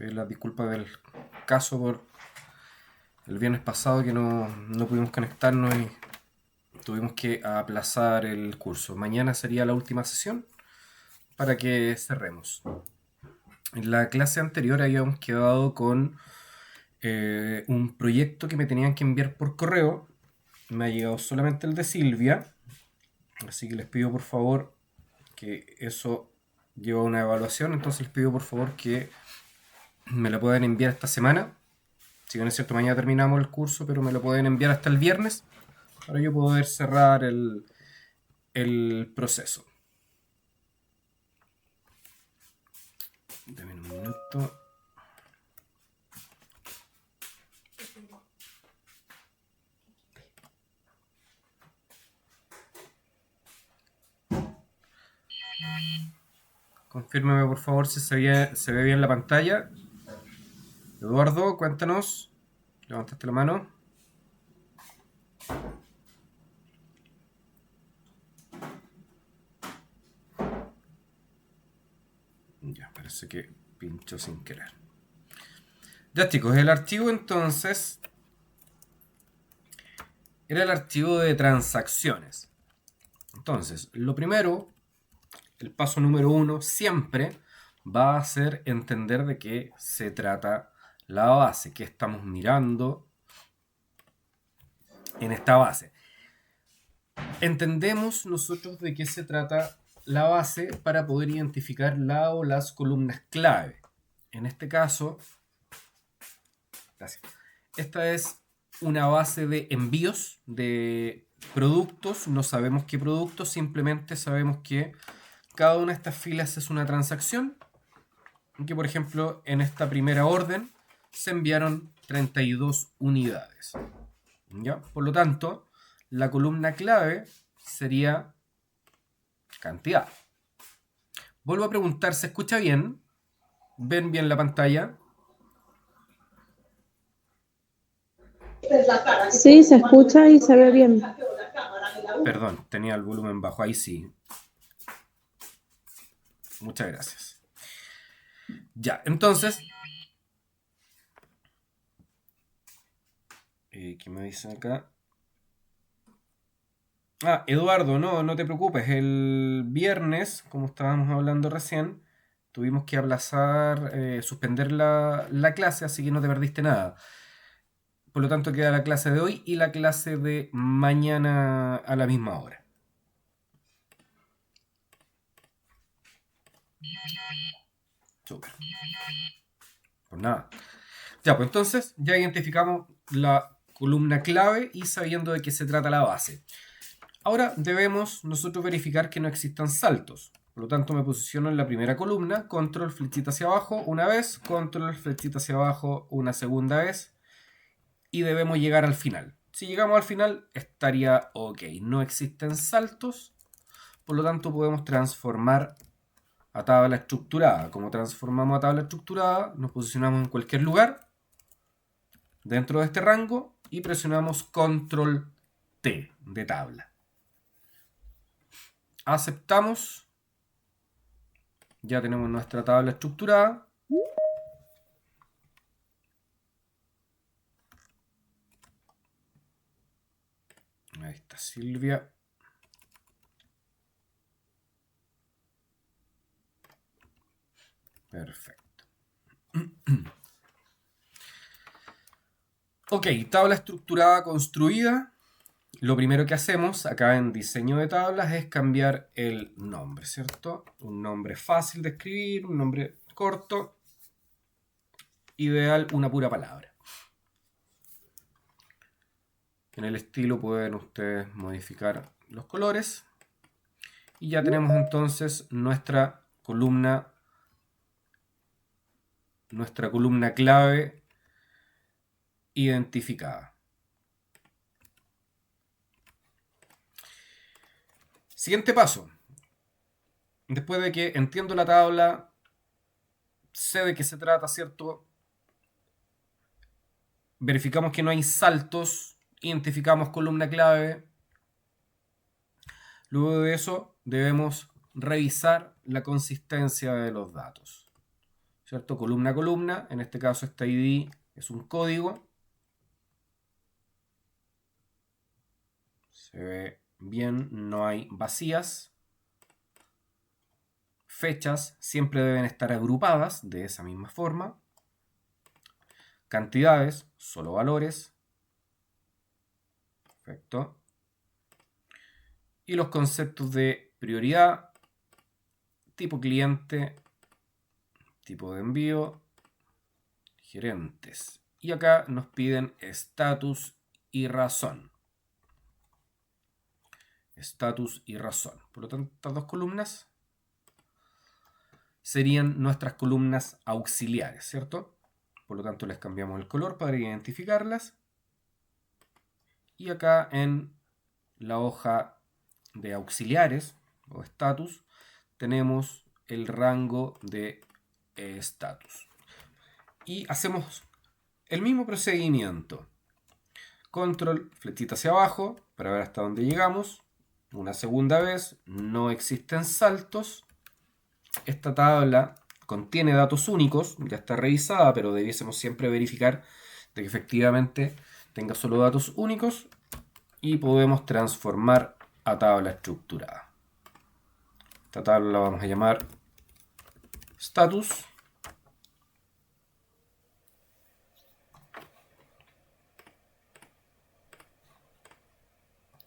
Las disculpas del caso por el viernes pasado que no pudimos conectarnos y tuvimos que aplazar el curso. Mañana sería la última sesión para que cerremos. En la clase anterior habíamos quedado con un proyecto que me tenían que enviar por correo. Me ha llegado solamente el de Silvia, así que les pido por favor que eso lleva una evaluación. Entonces les pido por favor que me lo puedan enviar esta semana. Si bien es cierto, mañana terminamos el curso, pero me lo pueden enviar hasta el viernes para yo poder cerrar el proceso. Dame un minuto. Confírmeme por favor si se ve bien la pantalla. Eduardo, cuéntanos. Levantaste la mano. Ya, parece que pinchó sin querer. Ya chicos, el archivo entonces era el archivo de transacciones. Entonces, lo primero, el paso número 1 siempre va a ser entender de qué se trata la base, qué estamos mirando en esta base. Entendemos nosotros de qué se trata la base para poder identificar la o las columnas clave. En este caso, gracias. Esta es una base de envíos de productos. No sabemos qué productos, simplemente sabemos que cada una de estas filas es una transacción. Que por ejemplo en esta primera orden se enviaron 32 unidades. ¿Ya? Por lo tanto, la columna clave sería cantidad. Vuelvo a preguntar, ¿se escucha bien? ¿Ven bien la pantalla? Sí, se escucha y se ve bien. Perdón, tenía el volumen bajo, ahí sí. Muchas gracias. Ya, entonces... ¿qué me dicen acá? Ah, Eduardo, no te preocupes. El viernes, como estábamos hablando recién, tuvimos que aplazar, suspender la clase, así que no te perdiste nada. Por lo tanto, queda la clase de hoy y la clase de mañana a la misma hora. Súper. Pues nada. Ya, pues entonces ya identificamos la columna clave y sabiendo de qué se trata la base. Ahora debemos nosotros verificar que no existan saltos. Por lo tanto me posiciono en la primera columna, control flechita hacia abajo una vez, control flechita hacia abajo una segunda vez y debemos llegar al final. Si llegamos al final estaría ok. No existen saltos, por lo tanto podemos transformar a tabla estructurada. Como transformamos a tabla estructurada, nos posicionamos en cualquier lugar dentro de este rango y presionamos control T de tabla. Aceptamos. Ya tenemos nuestra tabla estructurada. Ahí está Silvia. Perfecto. Ok, tabla estructurada construida. Lo primero que hacemos acá en diseño de tablas es cambiar el nombre, ¿cierto? Un nombre fácil de escribir, un nombre corto. Ideal, una pura palabra. En el estilo pueden ustedes modificar los colores. Y ya tenemos entonces nuestra columna clave identificada. Siguiente paso. Después de que entiendo la tabla, sé de qué se trata, ¿cierto? Verificamos que no hay saltos, identificamos columna clave. Luego de eso debemos revisar la consistencia de los datos. ¿cierto? Columna a columna. En este caso este ID es un código. Se ve bien, no hay vacías. Fechas siempre deben estar agrupadas de esa misma forma. Cantidades, solo valores. Perfecto. Y los conceptos de prioridad, tipo cliente, tipo de envío, gerentes. Y acá nos piden estatus y razón. Estatus y razón. Por lo tanto, estas dos columnas serían nuestras columnas auxiliares, ¿cierto? Por lo tanto, les cambiamos el color para identificarlas. Y acá en la hoja de auxiliares o estatus tenemos el rango de estatus. Y hacemos el mismo procedimiento. Control, flechita hacia abajo para ver hasta dónde llegamos. Una segunda vez, no existen saltos. Esta tabla contiene datos únicos, ya está revisada, pero debiésemos siempre verificar de que efectivamente tenga solo datos únicos y podemos transformar a tabla estructurada. Esta tabla la vamos a llamar status.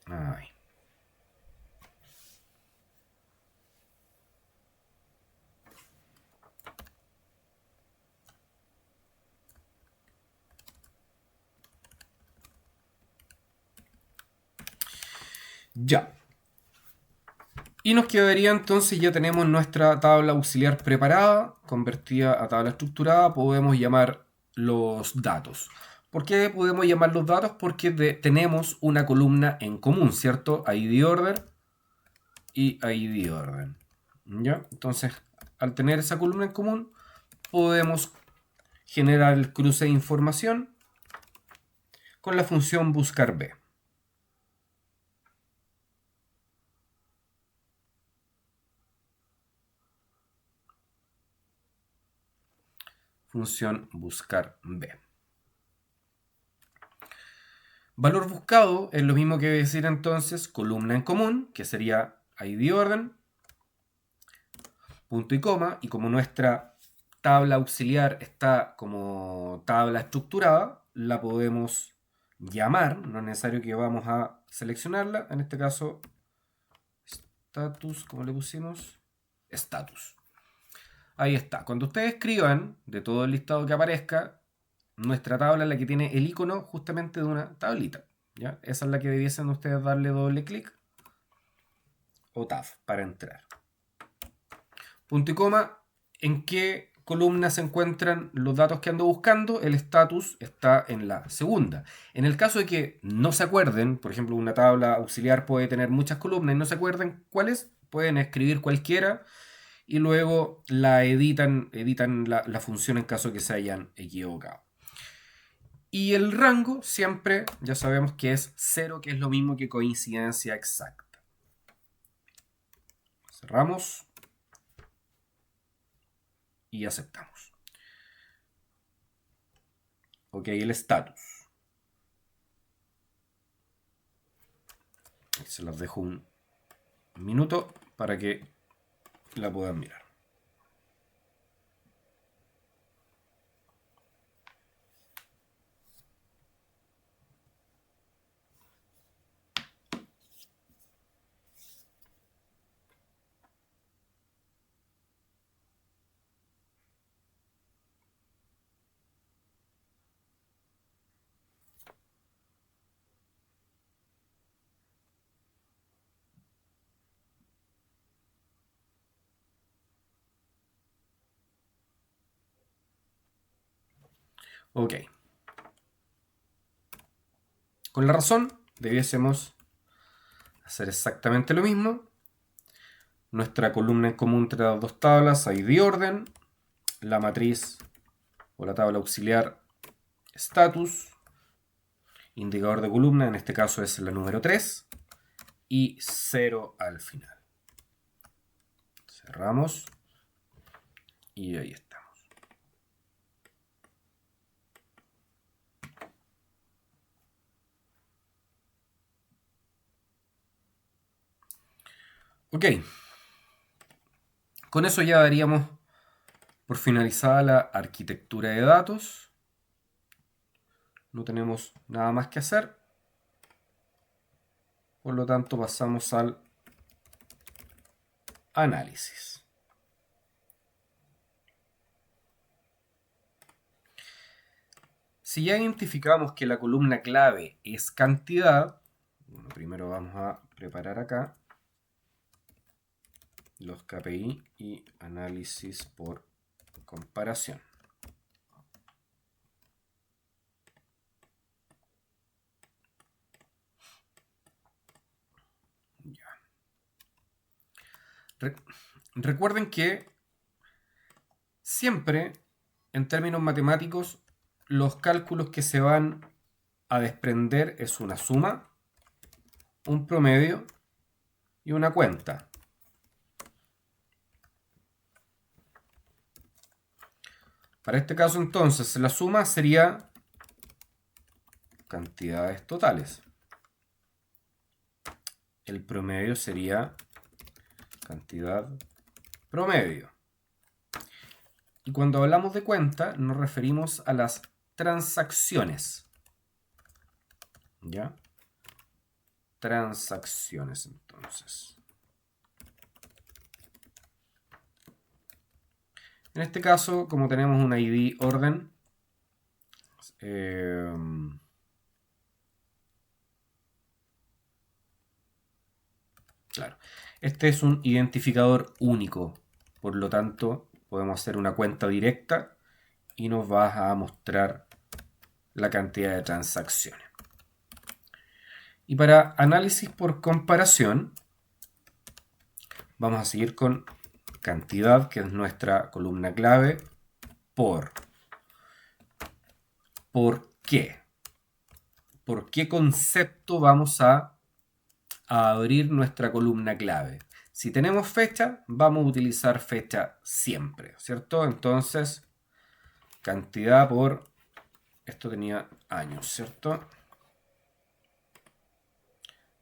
Ahí. Ya. Y nos quedaría entonces, ya tenemos nuestra tabla auxiliar preparada, convertida a tabla estructurada, podemos llamar los datos. ¿Por qué podemos llamar los datos? Porque tenemos una columna en común, ¿cierto? ID order y ID orden. ¿Ya? Entonces, al tener esa columna en común, podemos generar el cruce de información con la función buscar B. Función buscar B. Valor buscado es lo mismo que decir entonces columna en común, que sería ID orden, punto y coma, y como nuestra tabla auxiliar está como tabla estructurada, la podemos llamar, no es necesario que vamos a seleccionarla, en este caso status, ¿cómo le pusimos? Status. Ahí está. Cuando ustedes escriban de todo el listado que aparezca, nuestra tabla es la que tiene el icono justamente de una tablita. ¿Ya? Esa es la que debiesen ustedes darle doble clic o tab para entrar. Punto y coma, ¿en qué columna se encuentran los datos que ando buscando? El status está en la segunda. En el caso de que no se acuerden, por ejemplo, una tabla auxiliar puede tener muchas columnas y no se acuerden cuáles, pueden escribir cualquiera y luego la editan la función en caso de que se hayan equivocado. Y el rango siempre, ya sabemos que es 0, que es lo mismo que coincidencia exacta. Cerramos y aceptamos. Ok, el status. Se las dejo un minuto para que la puedan mirar. Ok. Con la razón, debiésemos hacer exactamente lo mismo. Nuestra columna en común entre las dos tablas, ID orden, la matriz o la tabla auxiliar status, indicador de columna, en este caso es la número 3, y 0 al final. Cerramos y ahí estamos. Ok. Con eso ya daríamos por finalizada la arquitectura de datos. No tenemos nada más que hacer. Por lo tanto, pasamos al análisis. Si ya identificamos que la columna clave es cantidad, bueno, primero vamos a preparar acá los KPI y análisis por comparación. Recuerden que siempre, en términos matemáticos, los cálculos que se van a desprender es una suma, un promedio y una cuenta. Para este caso, entonces, la suma sería cantidades totales. El promedio sería cantidad promedio. Y cuando hablamos de cuenta, nos referimos a las transacciones. ¿Ya? Transacciones, entonces. En este caso, como tenemos un ID orden, claro, este es un identificador único, por lo tanto podemos hacer una cuenta directa y nos va a mostrar la cantidad de transacciones. Y para análisis por comparación, vamos a seguir con cantidad, que es nuestra columna clave, por. ¿Por qué? ¿Por qué concepto vamos a abrir nuestra columna clave? Si tenemos fecha, vamos a utilizar fecha siempre, ¿cierto? Entonces, cantidad por... Esto tenía años, ¿cierto?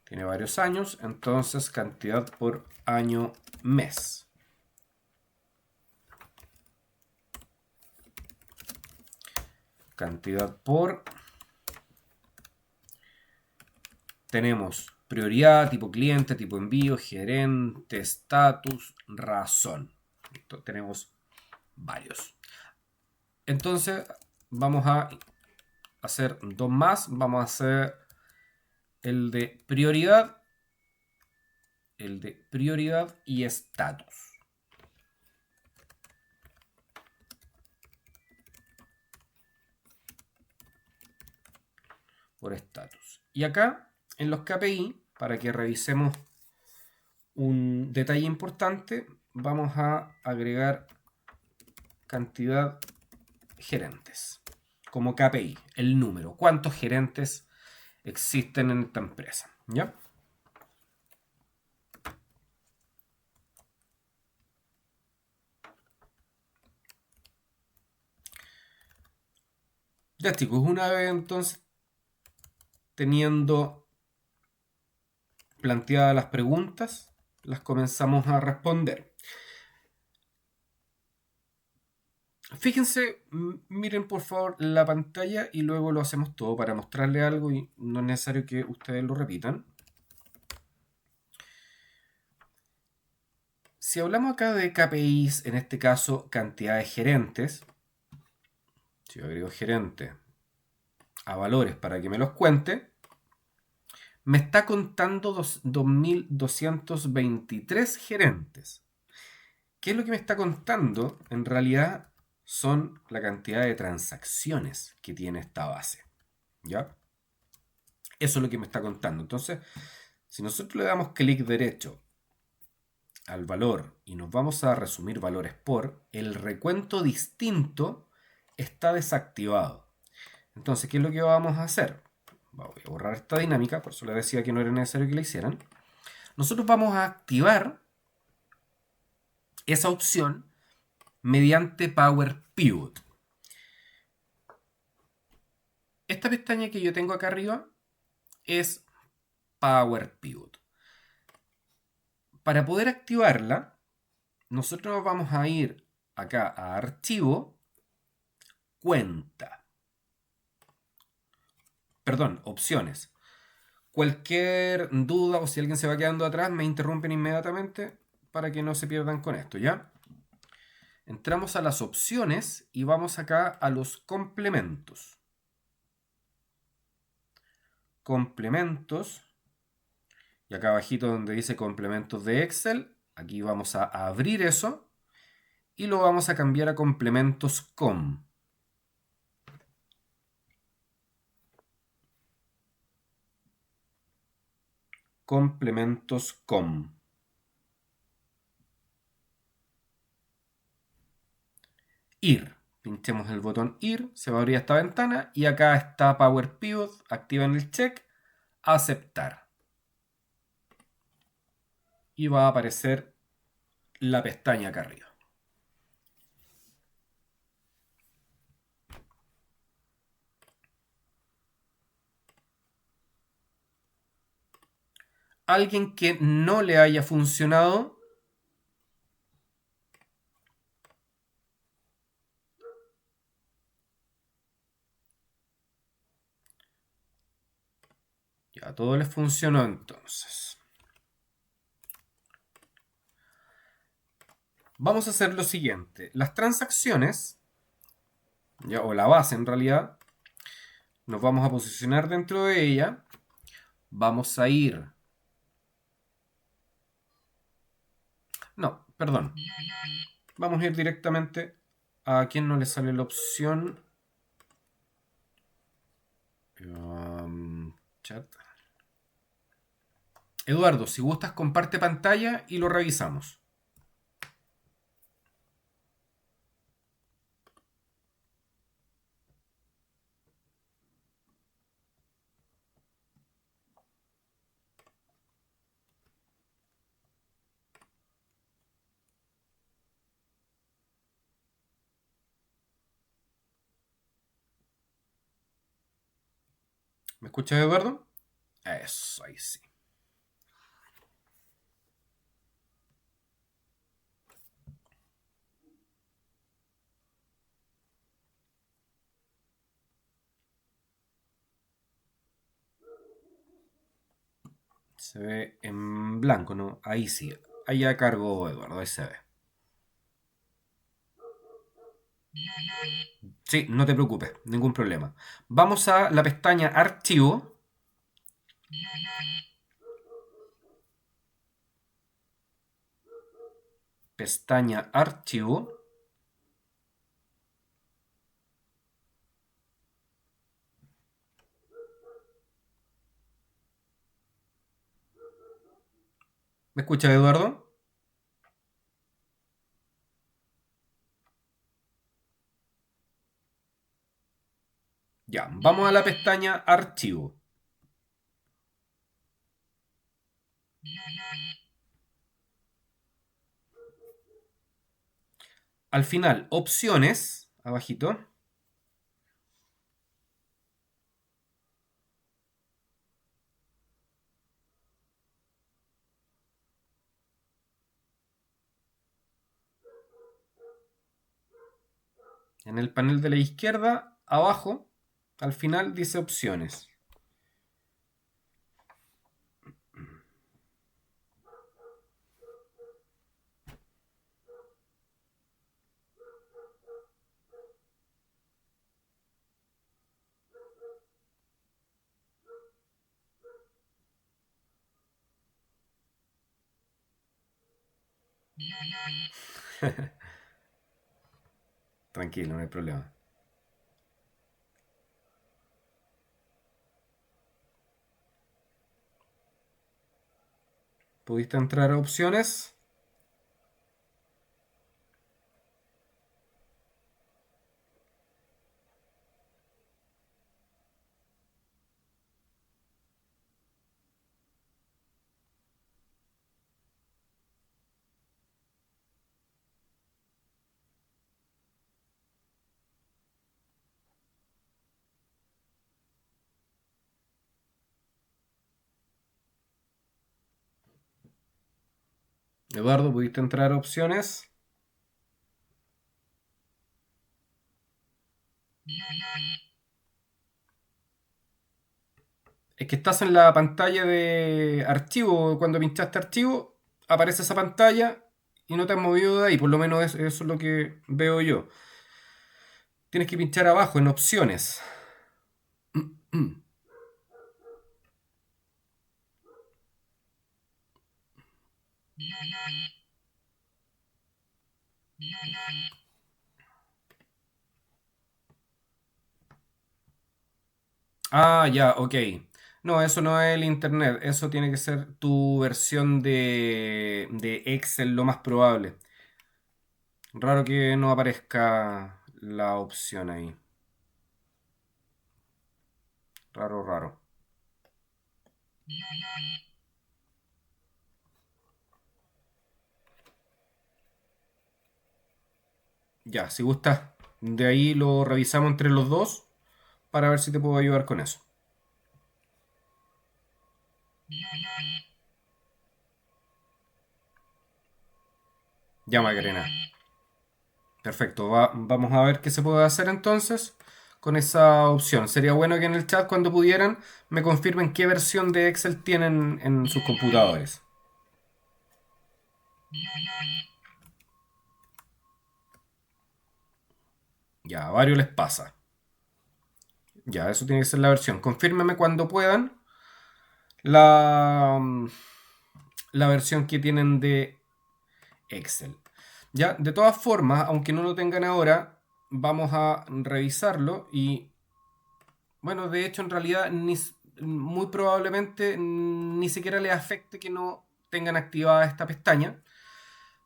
Tiene varios años, entonces cantidad por año mes. Cantidad por... Tenemos prioridad, tipo cliente, tipo envío, gerente, estatus, razón. Entonces, tenemos varios. Entonces vamos a hacer dos más. Vamos a hacer el de prioridad y estatus. Por estatus. Y acá en los KPI, para que revisemos un detalle importante, vamos a agregar cantidad gerentes como KPI, el número, cuántos gerentes existen en esta empresa, ¿ya? Ya chicos, una vez entonces teniendo planteadas las preguntas, las comenzamos a responder. Fíjense, miren por favor la pantalla y luego lo hacemos todo para mostrarle algo y no es necesario que ustedes lo repitan. Si hablamos acá de KPIs, en este caso cantidad de gerentes, si yo agrego gerente a valores para que me los cuente, me está contando 2.223 gerentes. ¿Qué es lo que me está contando? En realidad son la cantidad de transacciones que tiene esta base. ¿Ya? Eso es lo que me está contando. Entonces, si nosotros le damos clic derecho al valor y nos vamos a resumir valores por, el recuento distinto está desactivado. Entonces, ¿qué es lo que vamos a hacer? Voy a borrar esta dinámica, por eso les decía que no era necesario que la hicieran. Nosotros vamos a activar esa opción mediante Power Pivot. Esta pestaña que yo tengo acá arriba es Power Pivot. para poder activarla, nosotros vamos a ir acá a Archivo, Cuenta. Perdón, Opciones. Cualquier duda o si alguien se va quedando atrás, me interrumpen inmediatamente para que no se pierdan con esto, ¿ya? Entramos a las opciones y vamos acá a los complementos. Complementos. Y acá abajito donde dice complementos de Excel, aquí vamos a abrir eso y lo vamos a cambiar a complementos com. Complementos com. Ir. Pinchemos el botón ir, se va a abrir esta ventana y acá está Power Pivot, activan el check, aceptar. Y va a aparecer la pestaña acá arriba. Alguien que no le haya funcionado, ya a todos les funcionó entonces. Vamos a hacer lo siguiente. Las transacciones, ya, o la base en realidad, nos vamos a posicionar dentro de ella. Vamos a ir... No, perdón. Vamos a ir directamente a quien no le sale la opción. Chat. Eduardo, si gustas, comparte pantalla y lo revisamos. ¿Me escuchas, Eduardo? Eso, ahí sí. Se ve en blanco, ¿no? Ahí sí. Ahí ya cargo, Eduardo, ahí se ve. Sí, no te preocupes, ningún problema. Vamos a la pestaña Archivo. Pestaña Archivo. ¿Me escuchas, Eduardo? Ya, vamos a la pestaña Archivo. Al final, Opciones, abajito. En el panel de la izquierda, abajo, al final dice Opciones. Tranquilo, no hay problema. ¿Pudiste entrar a Opciones? Eduardo, ¿pudiste entrar a opciones? Es que estás en la pantalla de archivo. Cuando pinchaste archivo, aparece esa pantalla y no te has movido de ahí. Por lo menos eso es lo que veo yo. Tienes que pinchar abajo en opciones. Ah, ya, ok. No, eso no es el internet. Eso tiene que ser tu versión de Excel, lo más probable. Raro que no aparezca la opción ahí. Raro, raro. Ya, si gustas, de ahí lo revisamos entre los dos para ver si te puedo ayudar con eso. Ya, Macarena. Perfecto, vamos a ver qué se puede hacer entonces con esa opción. Sería bueno que en el chat, cuando pudieran, me confirmen qué versión de Excel tienen en sus computadores. Ya, a varios les pasa. Ya, eso tiene que ser la versión. Confírmeme cuando puedan la, la versión que tienen de Excel. Ya, de todas formas, aunque no lo tengan ahora, vamos a revisarlo y, bueno, de hecho, en realidad, muy probablemente ni siquiera les afecte que no tengan activada esta pestaña.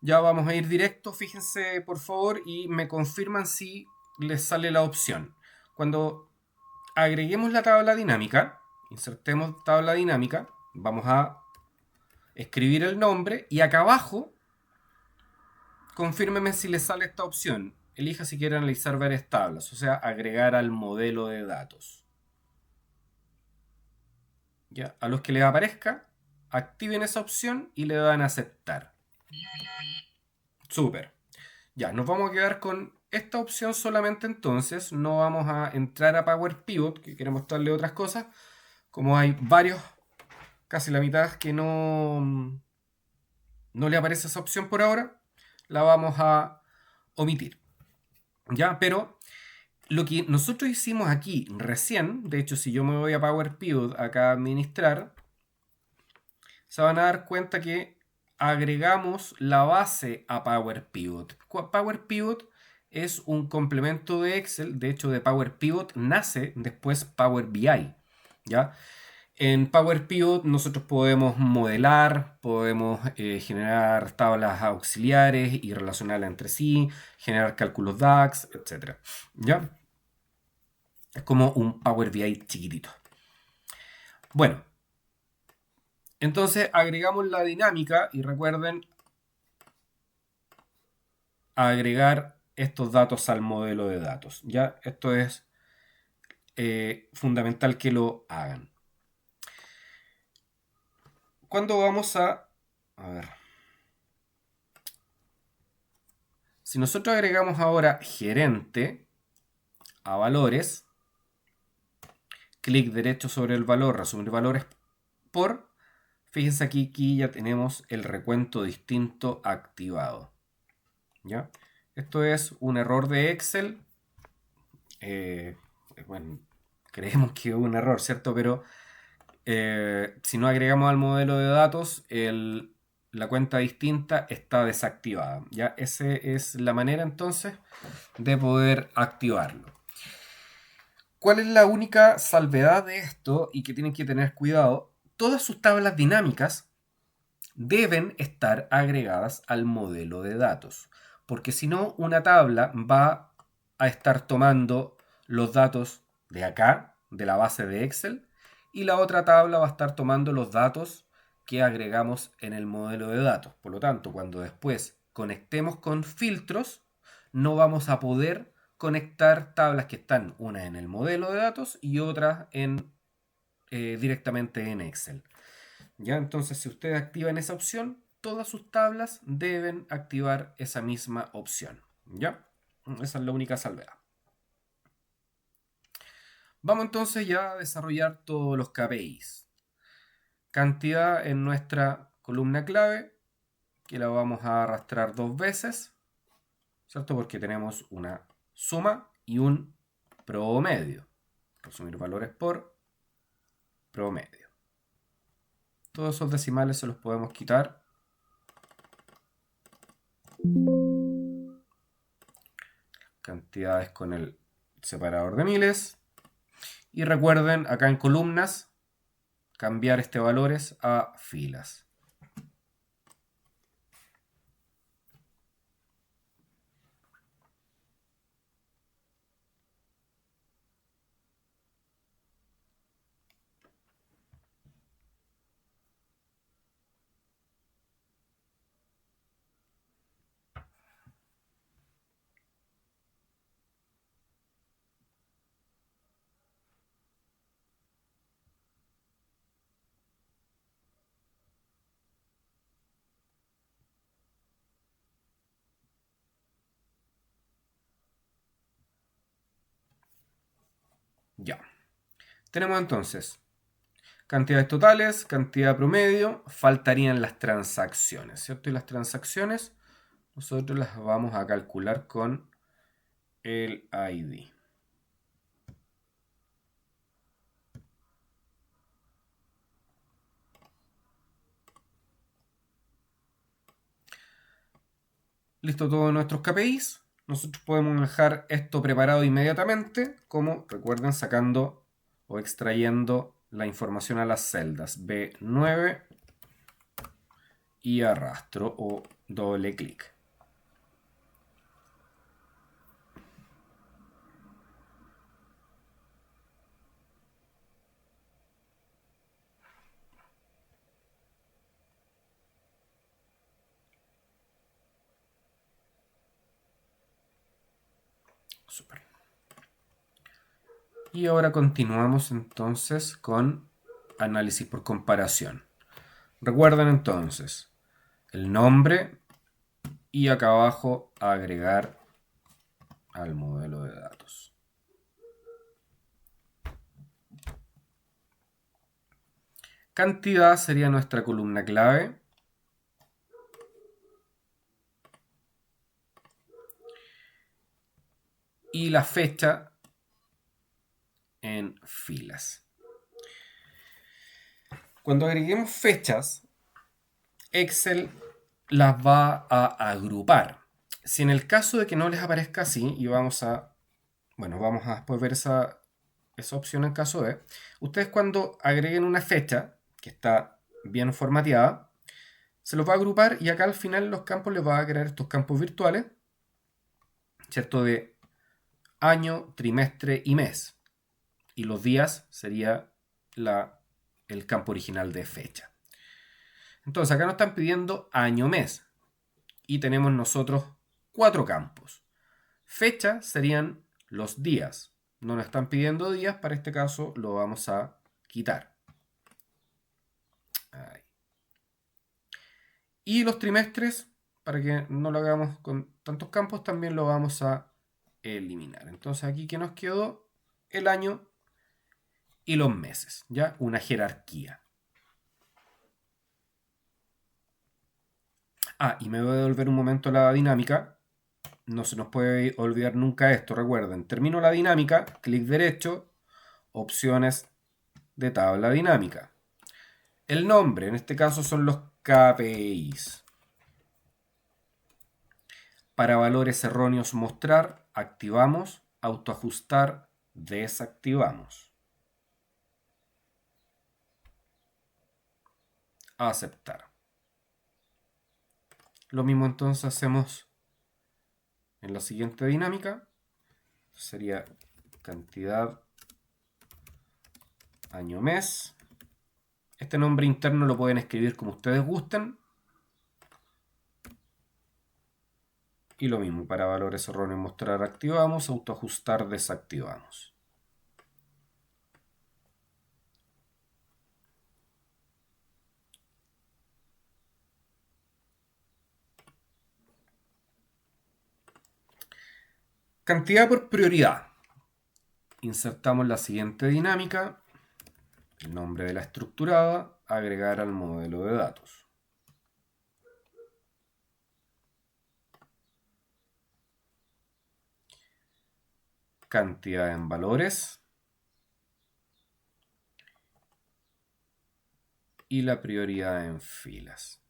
Ya vamos a ir directo, fíjense por favor, y me confirman si les sale la opción. Cuando agreguemos la tabla dinámica, insertemos tabla dinámica, vamos a escribir el nombre y acá abajo confírmeme si le sale esta opción. Elija si quiere analizar varias tablas, o sea, agregar al modelo de datos. ¿Ya? A los que les aparezca, activen esa opción y le dan a aceptar. Súper. Ya, nos vamos a quedar con esta opción solamente entonces. No vamos a entrar a Power Pivot, que quiero mostrarle otras cosas. Como hay varios, casi la mitad, que no le aparece esa opción por ahora, la vamos a omitir. ¿Ya? Pero lo que nosotros hicimos aquí recién, de hecho, si yo me voy a Power Pivot acá a administrar, se van a dar cuenta que agregamos la base a Power Pivot. Power Pivot es un complemento de Excel, de hecho de Power Pivot nace después Power BI, ¿ya? En Power Pivot nosotros podemos modelar, podemos generar tablas auxiliares y relacionarlas entre sí, generar cálculos DAX, etc. ¿Ya? Es como un Power BI chiquitito. Bueno, entonces agregamos la dinámica y recuerden agregar estos datos al modelo de datos. ¿Ya? Esto es fundamental que lo hagan. Cuando vamos a ver. Si nosotros agregamos ahora gerente a valores, clic derecho sobre el valor, resumir valores por, fíjense aquí ya tenemos el recuento distinto activado. ¿Ya? Esto es un error de Excel. Bueno, creemos que es un error, ¿cierto? Pero si no agregamos al modelo de datos, la cuenta distinta está desactivada. ¿Ya? Esa es la manera entonces de poder activarlo. ¿Cuál es la única salvedad de esto y que tienen que tener cuidado? Todas sus tablas dinámicas deben estar agregadas al modelo de datos, porque si no, una tabla va a estar tomando los datos de acá, de la base de Excel, y la otra tabla va a estar tomando los datos que agregamos en el modelo de datos. Por lo tanto, cuando después conectemos con filtros, no vamos a poder conectar tablas que están una en el modelo de datos y otra directamente en Excel. ¿Ya? Entonces, si ustedes activan esa opción, todas sus tablas deben activar esa misma opción. ¿Ya? Esa es la única salvedad. Vamos entonces ya a desarrollar todos los KPIs. Cantidad en nuestra columna clave, que la vamos a arrastrar 2 veces, ¿cierto? Porque tenemos una suma y un promedio. Resumir valores por promedio. Todos esos decimales se los podemos quitar. Cantidades con el separador de miles. Y recuerden, acá en columnas, cambiar este valores a filas. Ya. Tenemos entonces cantidades totales, cantidad promedio, faltarían las transacciones, ¿cierto? Y las transacciones nosotros las vamos a calcular con el ID. Listo todos nuestros KPIs. Nosotros podemos dejar esto preparado inmediatamente, como recuerden sacando o extrayendo la información a las celdas B9 y arrastro o doble clic. Super. Y ahora continuamos entonces con análisis por comparación. Recuerden entonces el nombre y acá abajo agregar al modelo de datos. Cantidad sería nuestra columna clave. Y la fecha en filas. Cuando agreguemos fechas, Excel las va a agrupar. Si en el caso de que no les aparezca así, y vamos a después ver esa opción en caso de, ustedes cuando agreguen una fecha que está bien formateada, se los va a agrupar y acá al final los campos les va a crear estos campos virtuales, ¿cierto? De año, trimestre y mes. Y los días sería el campo original de fecha. Entonces acá nos están pidiendo año-mes y tenemos nosotros 4 campos. Fecha serían los días. No nos están pidiendo días, para este caso lo vamos a quitar. Ahí. Y los trimestres, para que no lo hagamos con tantos campos, también lo vamos a eliminar. Entonces aquí que nos quedó el año y los meses, ¿ya? Una jerarquía. Y me voy a devolver un momento la dinámica. No se nos puede olvidar nunca esto, recuerden. Termino la dinámica, clic derecho, opciones de tabla dinámica. El nombre, en este caso son los KPIs. Para valores erróneos mostrar, activamos, autoajustar, desactivamos. Aceptar. Lo mismo entonces hacemos en la siguiente dinámica. Sería cantidad año-mes. Este nombre interno lo pueden escribir como ustedes gusten. Y lo mismo, para valores erróneos mostrar activamos, autoajustar desactivamos. Cantidad por prioridad. Insertamos la siguiente dinámica. El nombre de la estructurada, agregar al modelo de datos. Cantidad en valores. Y la prioridad en filas.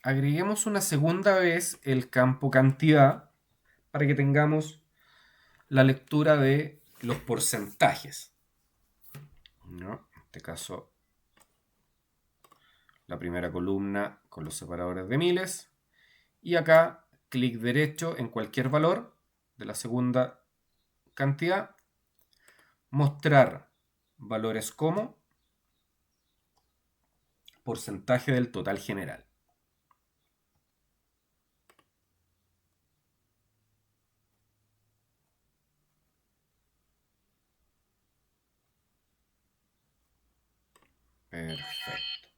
Agreguemos una segunda vez el campo cantidad para que tengamos la lectura de los porcentajes, ¿no? En este caso, la primera columna con los separadores de miles. Y acá, clic derecho en cualquier valor de la segunda cantidad. Mostrar valores como porcentaje del total general. Perfecto.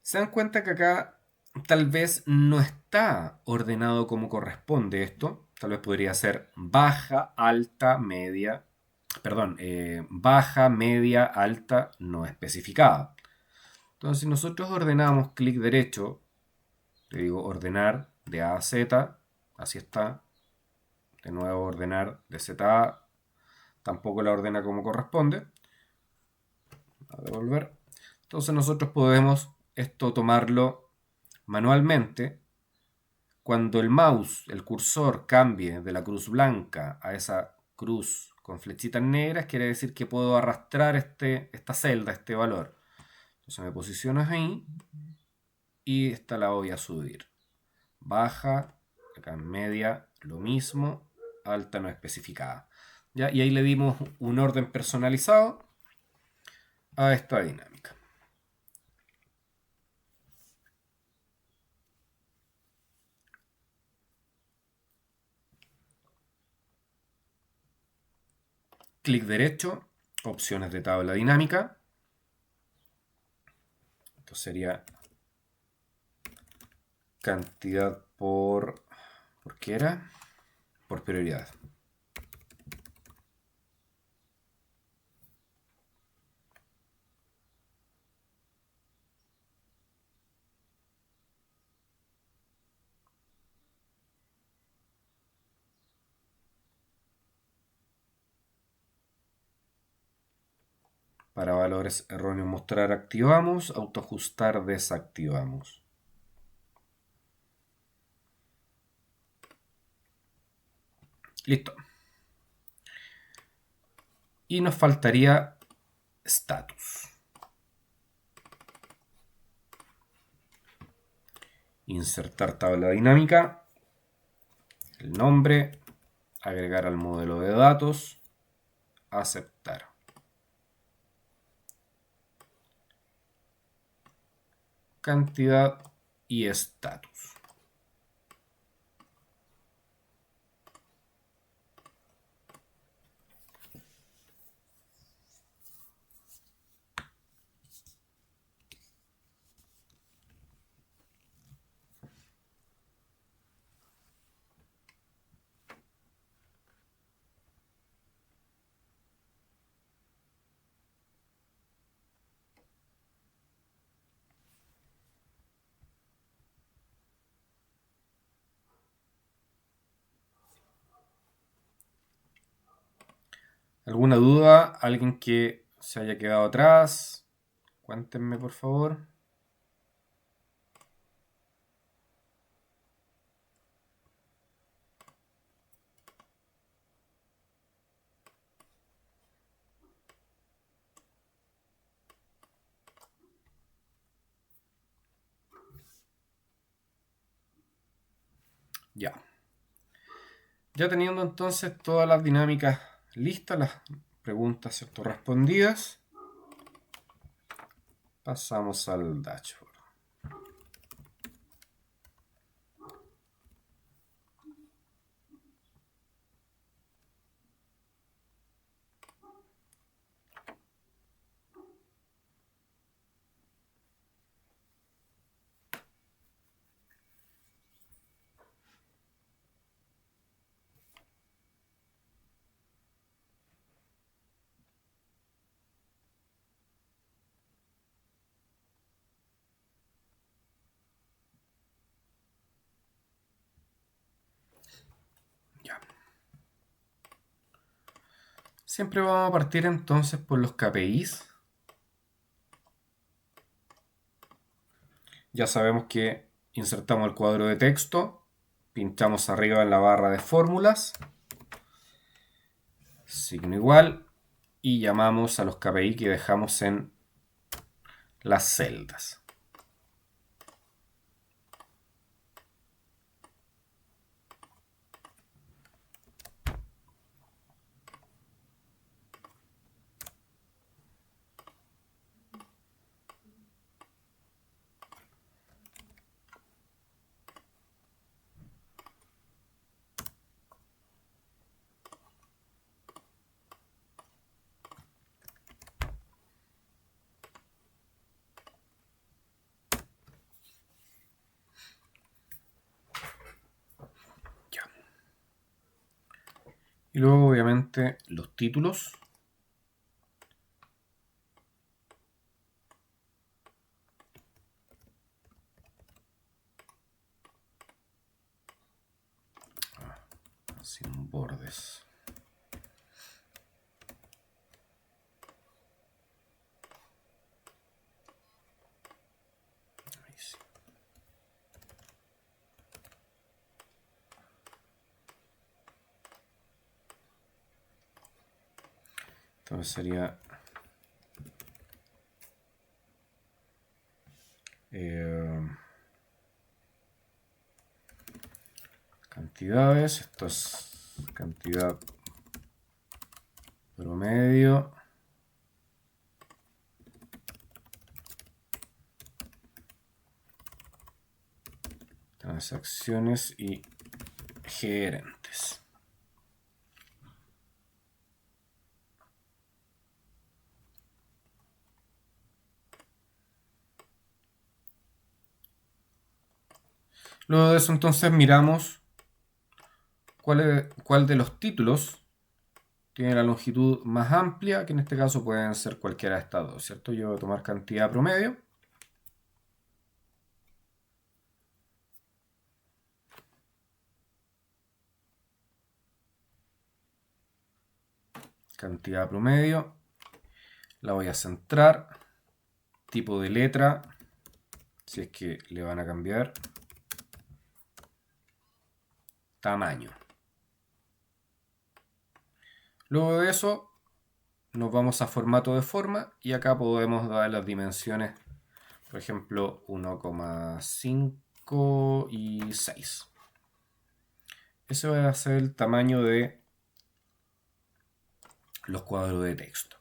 Se dan cuenta que acá tal vez no está ordenado como corresponde esto. Tal vez podría ser baja, alta, media. Perdón, baja, media, alta, no especificada. Entonces, si nosotros ordenamos clic derecho, le digo ordenar de A a Z, así está. De nuevo ordenar de Z a A, tampoco la ordena como corresponde. A devolver. Entonces nosotros podemos esto tomarlo manualmente. Cuando el mouse, el cursor, cambie de la cruz blanca a esa cruz con flechitas negras, quiere decir que puedo arrastrar esta celda, este valor. Entonces me posiciono ahí y esta la voy a subir. Baja, acá en media, lo mismo, alta no especificada. ¿Ya? Y ahí le dimos un orden personalizado a esta dinámica. Clic derecho, opciones de tabla dinámica. Esto sería cantidad ¿por qué era? Por prioridad. Para valores erróneos mostrar activamos, autoajustar desactivamos. Listo. Y nos faltaría status. Insertar tabla dinámica, el nombre, agregar al modelo de datos, aceptar. Cantidad y status. ¿Alguna duda? ¿Alguien que se haya quedado atrás? Cuéntenme, por favor. Ya. Ya teniendo entonces todas las dinámicas listas, las preguntas, ¿cierto?, respondidas, pasamos al dashboard. Siempre vamos a partir entonces por los KPIs. Ya sabemos que insertamos el cuadro de texto, pinchamos arriba en la barra de fórmulas, signo igual, y llamamos a los KPI que dejamos en las celdas. Y luego obviamente los títulos. Sin bordes. Ahí sí. Entonces sería cantidades. Esto es cantidad promedio. Transacciones y gerentes. Luego de eso entonces miramos cuál de los títulos tiene la longitud más amplia, que en este caso pueden ser cualquiera de estas dos, ¿cierto? Yo voy a tomar cantidad promedio. Cantidad promedio. La voy a centrar. Tipo de letra, si es que le van a cambiar. Tamaño. Luego de eso nos vamos a formato de forma y acá podemos dar las dimensiones, por ejemplo 1,5 y 6. Ese va a ser el tamaño de los cuadros de texto.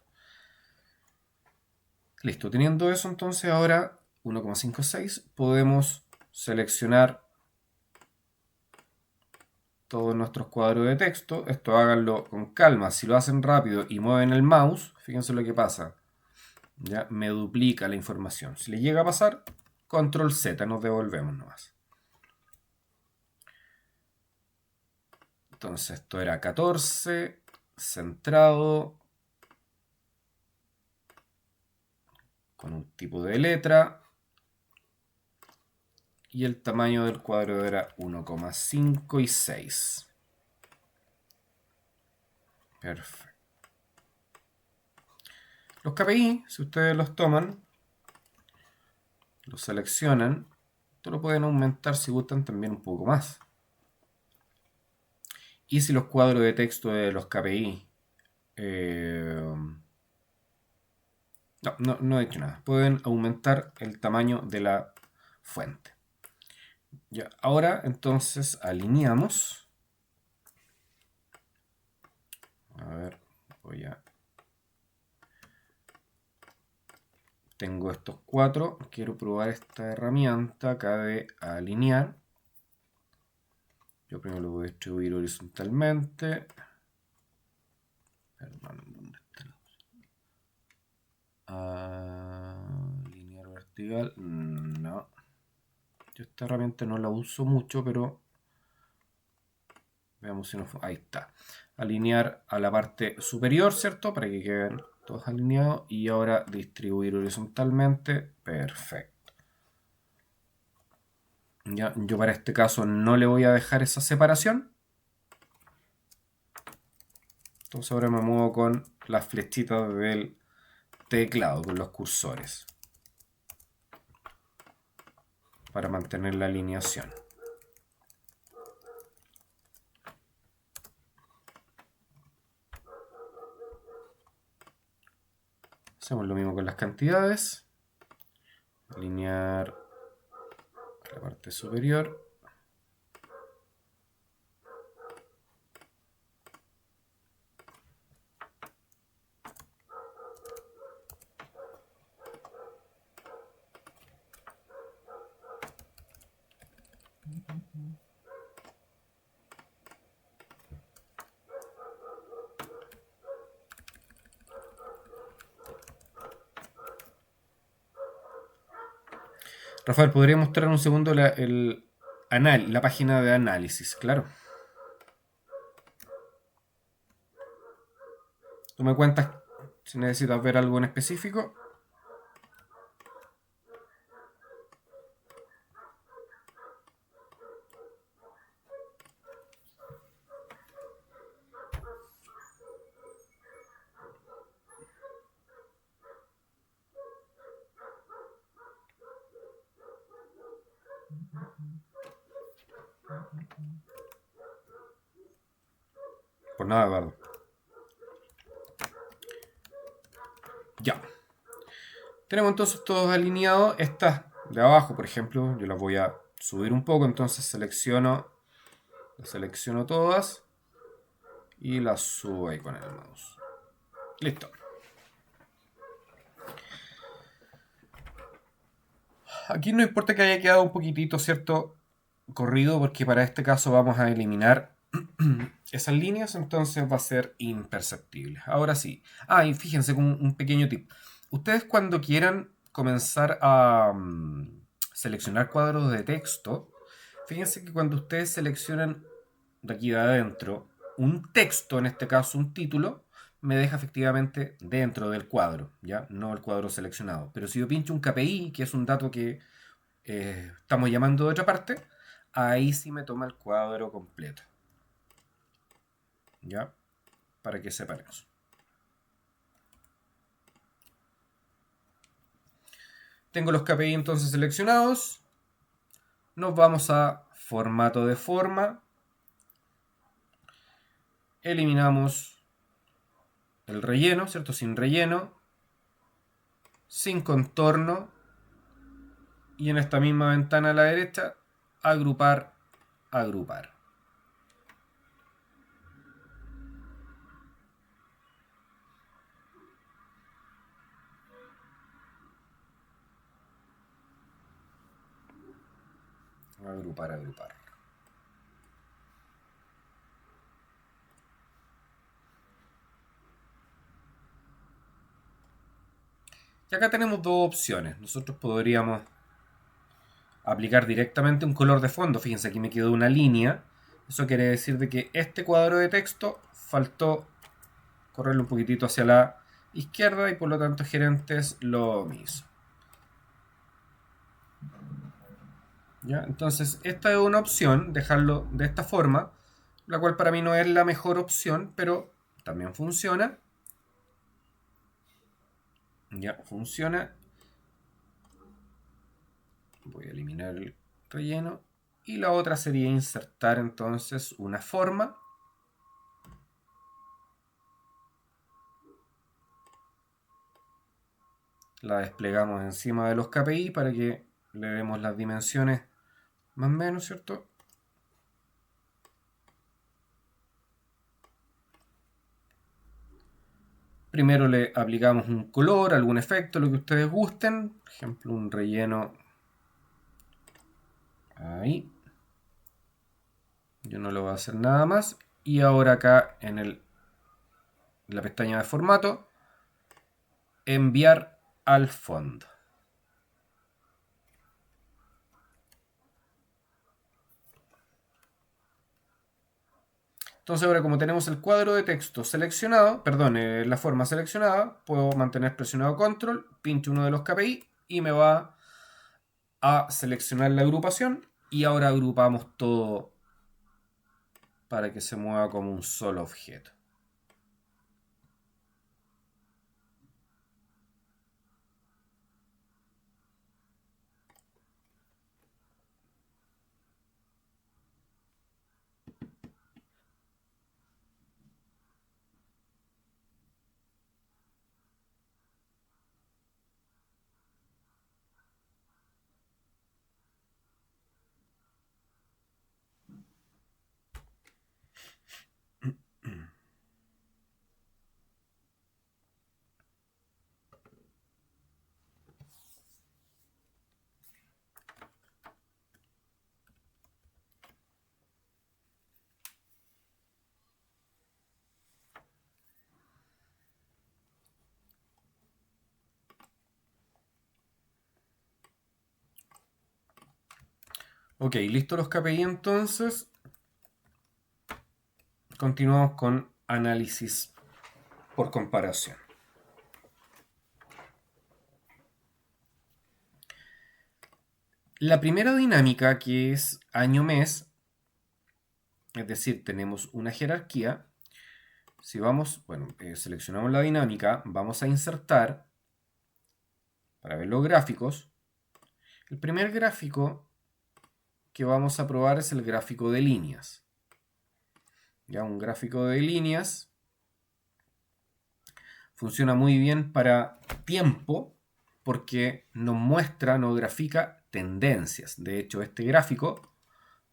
Listo, teniendo eso entonces ahora 1,56 podemos seleccionar todos nuestros cuadros de texto. Esto háganlo con calma. Si lo hacen rápido y mueven el mouse, fíjense lo que pasa. Ya me duplica la información. Si le llega a pasar, control Z, nos devolvemos nomás. Entonces esto era 14, centrado, con un tipo de letra. Y el tamaño del cuadro era 1,5 y 6. Perfecto. Los KPI, si ustedes los toman, los seleccionan, esto lo pueden aumentar si gustan también un poco más. Y si los cuadros de texto de los KPI no he hecho nada. Pueden aumentar el tamaño de la fuente. Ya, ahora entonces alineamos. A ver, tengo estos 4. Quiero probar esta herramienta acá de alinear. Yo primero lo voy a distribuir horizontalmente. Perdón, ¿dónde está? Alinear vertical. No. Yo esta herramienta no la uso mucho, pero veamos si no. Ahí está. Alinear a la parte superior, ¿cierto? Para que queden todos alineados. Y ahora distribuir horizontalmente. Perfecto. Ya, yo para este caso no le voy a dejar esa separación. Entonces ahora me muevo con las flechitas del teclado, con los cursores, para mantener la alineación. Hacemos lo mismo con las cantidades. Alinear la parte superior. Rafael, ¿podría mostrar un segundo la página de análisis? Claro. Tú me cuentas si necesitas ver algo en específico. Pues nada, Eduardo. Ya. Tenemos entonces todos alineados. Estas de abajo, por ejemplo, yo las voy a subir un poco. Entonces selecciono todas y las subo ahí con el mouse. Listo. Aquí no importa que haya quedado un poquitito, ¿cierto? Corrido, porque para este caso vamos a eliminar esas líneas, entonces va a ser imperceptible. Ahora sí. Y fíjense con un pequeño tip. Ustedes cuando quieran comenzar a seleccionar cuadros de texto, fíjense que cuando ustedes seleccionan de aquí de adentro un texto, en este caso un título, me deja efectivamente dentro del cuadro, ¿ya? No el cuadro seleccionado. Pero si yo pincho un KPI, que es un dato que estamos llamando de otra parte, ahí sí me toma el cuadro completo. ¿Ya? Para que sepan eso. Tengo los KPI entonces seleccionados. Nos vamos a formato de forma. Eliminamos el relleno, ¿cierto? Sin relleno. Sin contorno. Y en esta misma ventana a la derecha, agrupar, agrupar. Agrupar, agrupar. Y acá tenemos dos opciones. Nosotros podríamos aplicar directamente un color de fondo. Fíjense, aquí me quedó una línea. Eso quiere decir de que este cuadro de texto faltó correrlo un poquitito hacia la izquierda y por lo tanto gerentes lo mismo. ¿Ya? Entonces esta es una opción, dejarlo de esta forma, la cual para mí no es la mejor opción, pero también funciona. Ya, funciona. Voy a eliminar el relleno. Y la otra sería insertar entonces una forma. La desplegamos encima de los KPI para que le demos las dimensiones más o menos, ¿cierto? Primero le aplicamos un color, algún efecto, lo que ustedes gusten. Por ejemplo, un relleno. Ahí. Yo no lo voy a hacer nada más. Y ahora acá en la pestaña de formato, enviar al fondo. Entonces ahora como tenemos el cuadro de texto seleccionado, perdón, la forma seleccionada, puedo mantener presionado control, pincho uno de los KPI y me va a seleccionar la agrupación y ahora agrupamos todo para que se mueva como un solo objeto. Ok, listos los KPI entonces. Continuamos con análisis por comparación. La primera dinámica, que es año-mes, es decir, tenemos una jerarquía. Si vamos, seleccionamos la dinámica, vamos a insertar para ver los gráficos. El primer gráfico que vamos a probar es el gráfico de líneas. Ya, un gráfico de líneas funciona muy bien para tiempo porque nos muestra, nos grafica tendencias. De hecho, este gráfico,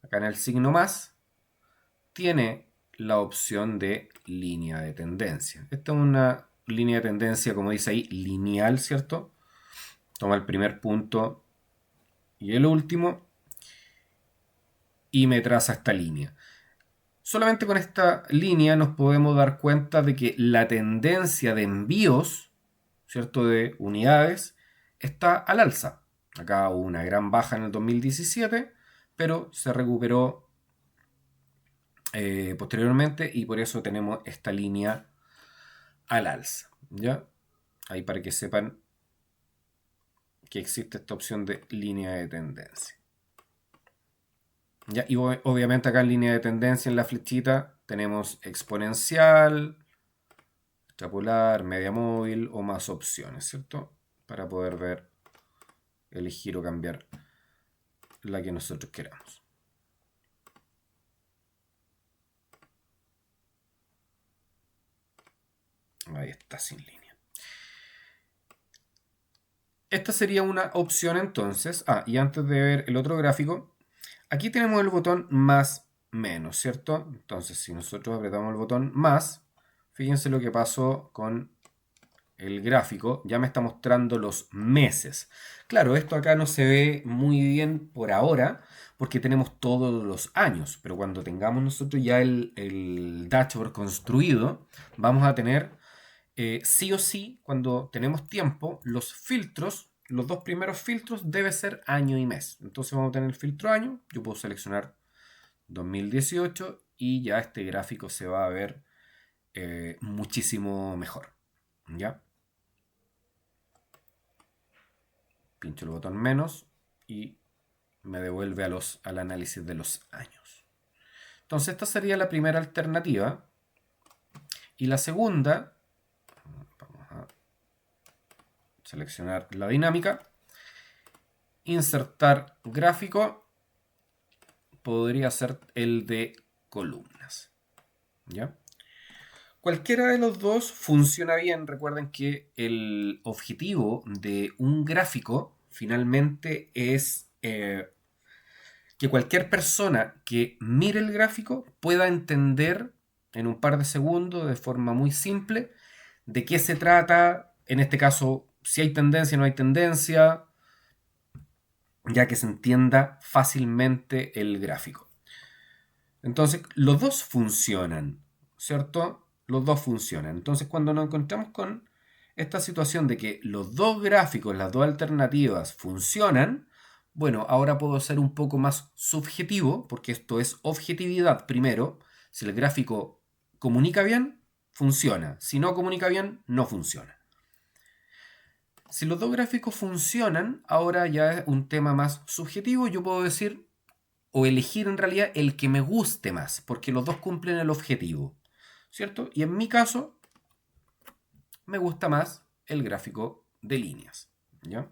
acá en el signo más, tiene la opción de línea de tendencia. Esta es una línea de tendencia, como dice ahí, lineal, ¿cierto? Toma el primer punto y el último y me traza esta línea. Solamente con esta línea nos podemos dar cuenta de que la tendencia de envíos, ¿cierto?, de unidades está al alza. Acá hubo una gran baja en el 2017, pero se recuperó posteriormente y por eso tenemos esta línea al alza. ¿Ya? Ahí para que sepan que existe esta opción de línea de tendencia. ¿Ya? Y obviamente acá en línea de tendencia en la flechita tenemos exponencial, extrapolar, media móvil o más opciones, ¿cierto? Para poder ver, elegir o cambiar la que nosotros queramos. Ahí está, sin línea. Esta sería una opción entonces. Y antes de ver el otro gráfico, aquí tenemos el botón más menos, ¿cierto? Entonces, si nosotros apretamos el botón más, fíjense lo que pasó con el gráfico. Ya me está mostrando los meses. Claro, esto acá no se ve muy bien por ahora, porque tenemos todos los años. Pero cuando tengamos nosotros ya el dashboard construido, vamos a tener sí o sí, cuando tenemos tiempo, los filtros, los dos primeros filtros debe ser año y mes. Entonces vamos a tener el filtro año, yo puedo seleccionar 2018 y ya este gráfico se va a ver muchísimo mejor. ¿Ya? Pincho el botón menos y me devuelve al análisis de los años. Entonces esta sería la primera alternativa. Y la segunda, vamos a seleccionar la dinámica, insertar gráfico, podría ser el de columnas. ¿Ya? Cualquiera de los dos funciona bien. Recuerden que el objetivo de un gráfico finalmente es que cualquier persona que mire el gráfico pueda entender en un par de segundos de forma muy simple de qué se trata, en este caso, si hay tendencia o no hay tendencia, ya que se entienda fácilmente el gráfico. Entonces, los dos funcionan, ¿cierto? Los dos funcionan. Entonces, cuando nos encontramos con esta situación de que los dos gráficos, las dos alternativas funcionan, bueno, ahora puedo ser un poco más subjetivo, porque esto es objetividad primero. Si el gráfico comunica bien, funciona. Si no comunica bien, no funciona. Si los dos gráficos funcionan, ahora ya es un tema más subjetivo. Yo puedo decir o elegir en realidad el que me guste más, porque los dos cumplen el objetivo, ¿cierto? Y en mi caso, me gusta más el gráfico de líneas, ¿ya?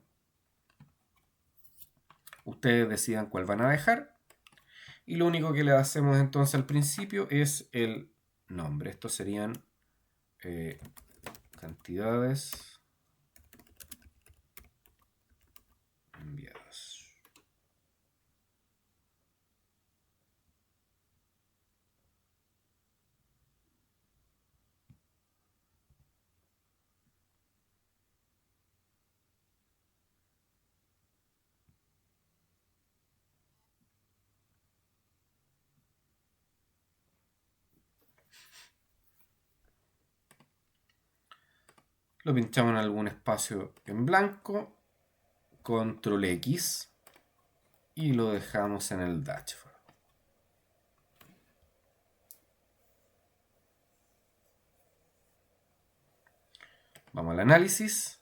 Ustedes decidan cuál van a dejar. Y lo único que le hacemos entonces al principio es el nombre. Estos serían cantidades enviadas. Lo pinchamos en algún espacio en blanco. Control X. y lo dejamos en el dashboard. Vamos al análisis.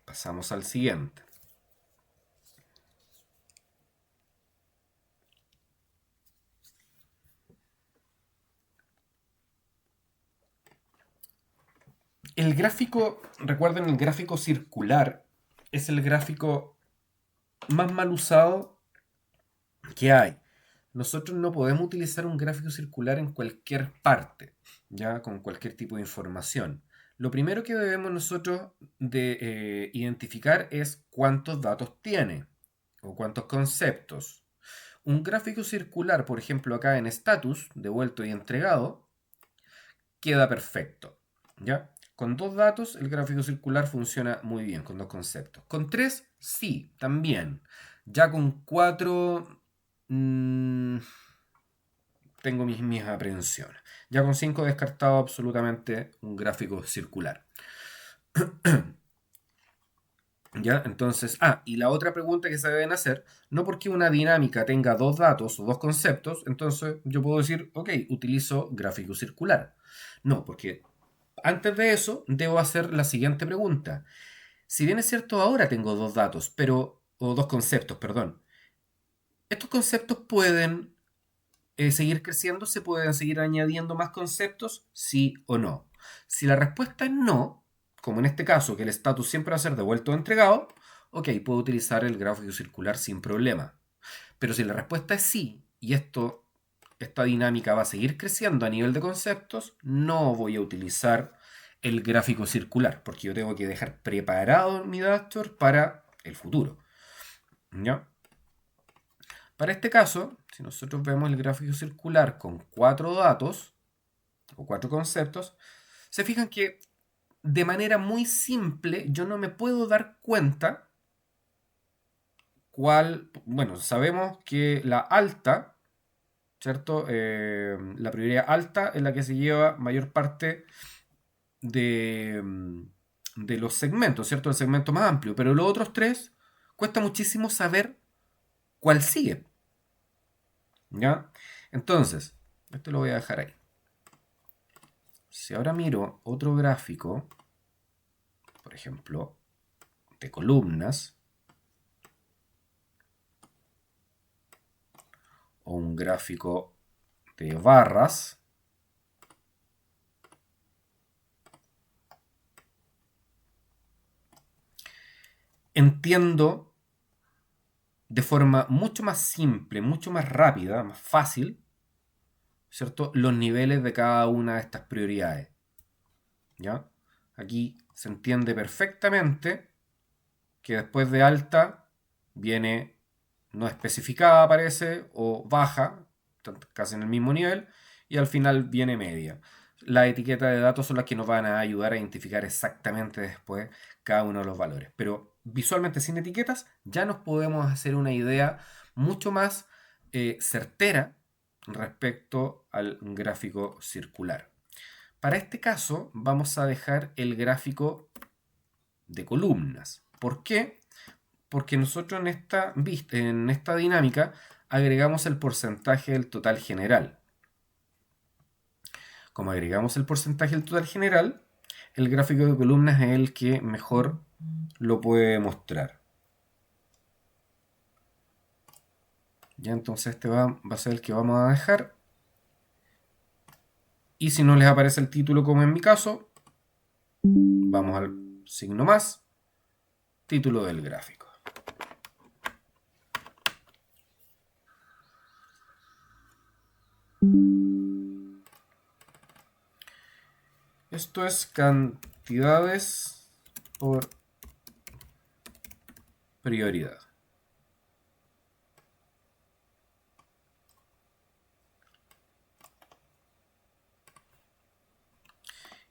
Pasamos al siguiente. El gráfico, recuerden, el gráfico circular es el gráfico más mal usado que hay. Nosotros no podemos utilizar un gráfico circular en cualquier parte, ya con cualquier tipo de información. Lo primero que debemos nosotros de identificar es cuántos datos tiene o cuántos conceptos. Un gráfico circular, por ejemplo, acá en status, devuelto y entregado, queda perfecto, ¿ya? Con 2 datos, el gráfico circular funciona muy bien, con 2 conceptos. Con 3, sí, también. Ya con 4, tengo mis aprehensiones. Ya con 5 descartado absolutamente un gráfico circular. ¿Ya? Entonces, y la otra pregunta que se deben hacer, no porque una dinámica tenga 2 datos o 2 conceptos, entonces yo puedo decir, ok, utilizo gráfico circular. No, porque antes de eso debo hacer la siguiente pregunta. Si bien es cierto, ahora tengo 2 datos, o 2 conceptos, perdón. ¿Estos conceptos pueden seguir creciendo? ¿Se pueden seguir añadiendo más conceptos? ¿Sí o no? Si la respuesta es no, como en este caso, que el status siempre va a ser devuelto o entregado, ok, puedo utilizar el gráfico circular sin problema. Pero si la respuesta es sí, y esta dinámica va a seguir creciendo a nivel de conceptos, no voy a utilizar el gráfico circular, porque yo tengo que dejar preparado mi dashboard para el futuro. ¿Ya? Para este caso, si nosotros vemos el gráfico circular con 4 datos o 4 conceptos, se fijan que de manera muy simple yo no me puedo dar cuenta bueno, sabemos que la alta, ¿cierto? La prioridad alta es la que se lleva mayor parte de los segmentos, ¿cierto? El segmento más amplio, pero los otros 3 cuesta muchísimo saber cuál sigue. ¿Ya? Entonces, esto lo voy a dejar ahí. Si ahora miro otro gráfico, por ejemplo, de columnas, o un gráfico de barras, entiendo de forma mucho más simple, mucho más rápida, más fácil, ¿cierto? Los niveles de cada una de estas prioridades. ¿Ya? Aquí se entiende perfectamente que después de alta viene no especificada, parece, o baja, casi en el mismo nivel, y al final viene media. Las etiquetas de datos son las que nos van a ayudar a identificar exactamente después cada uno de los valores. Pero visualmente sin etiquetas ya nos podemos hacer una idea mucho más certera respecto al gráfico circular. Para este caso vamos a dejar el gráfico de columnas. ¿Por qué? Porque nosotros en esta dinámica agregamos el porcentaje del total general. Como agregamos el porcentaje del total general, el gráfico de columnas es el que mejor lo puede mostrar. Ya, entonces este va a ser el que vamos a dejar. Y si no les aparece el título como en mi caso, vamos al signo más, título del gráfico. Esto es cantidades por prioridad.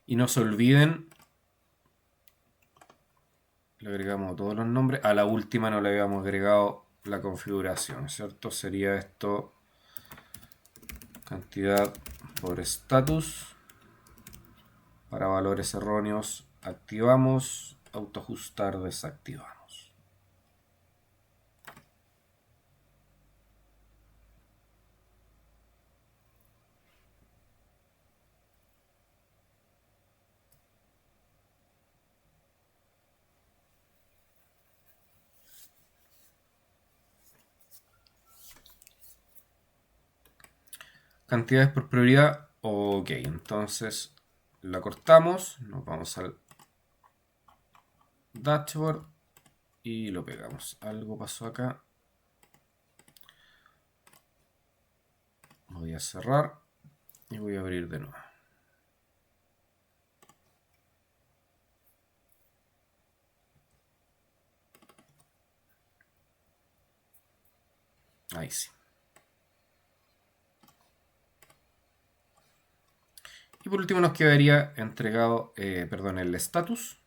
Y no se olviden, le agregamos todos los nombres. A la última no le habíamos agregado la configuración, ¿cierto? Sería esto cantidad por status. Para valores erróneos activamos, autoajustar desactivamos. cantidades por prioridad. Ok, entonces la cortamos, nos vamos al dashboard y lo pegamos. Algo pasó acá. Voy a cerrar y voy a abrir de nuevo. Ahí sí. Y por último nos quedaría entregado, el status,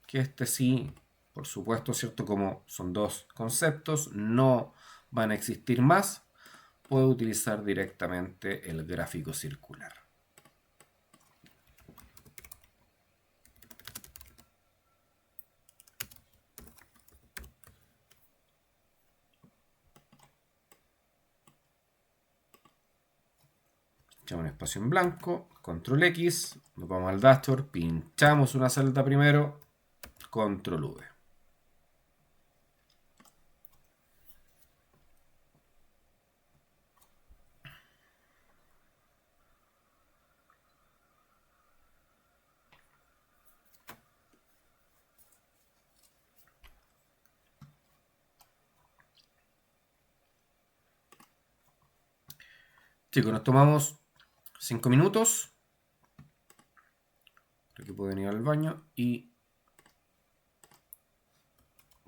que este sí, por supuesto, ¿cierto? Como son dos conceptos, no van a existir más, puedo utilizar directamente el gráfico circular. Echamos un espacio en blanco, control X, nos vamos al dashboard, pinchamos una celda primero, control V. Chicos, nos tomamos 5 minutos. Aquí pueden ir al baño y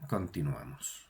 continuamos.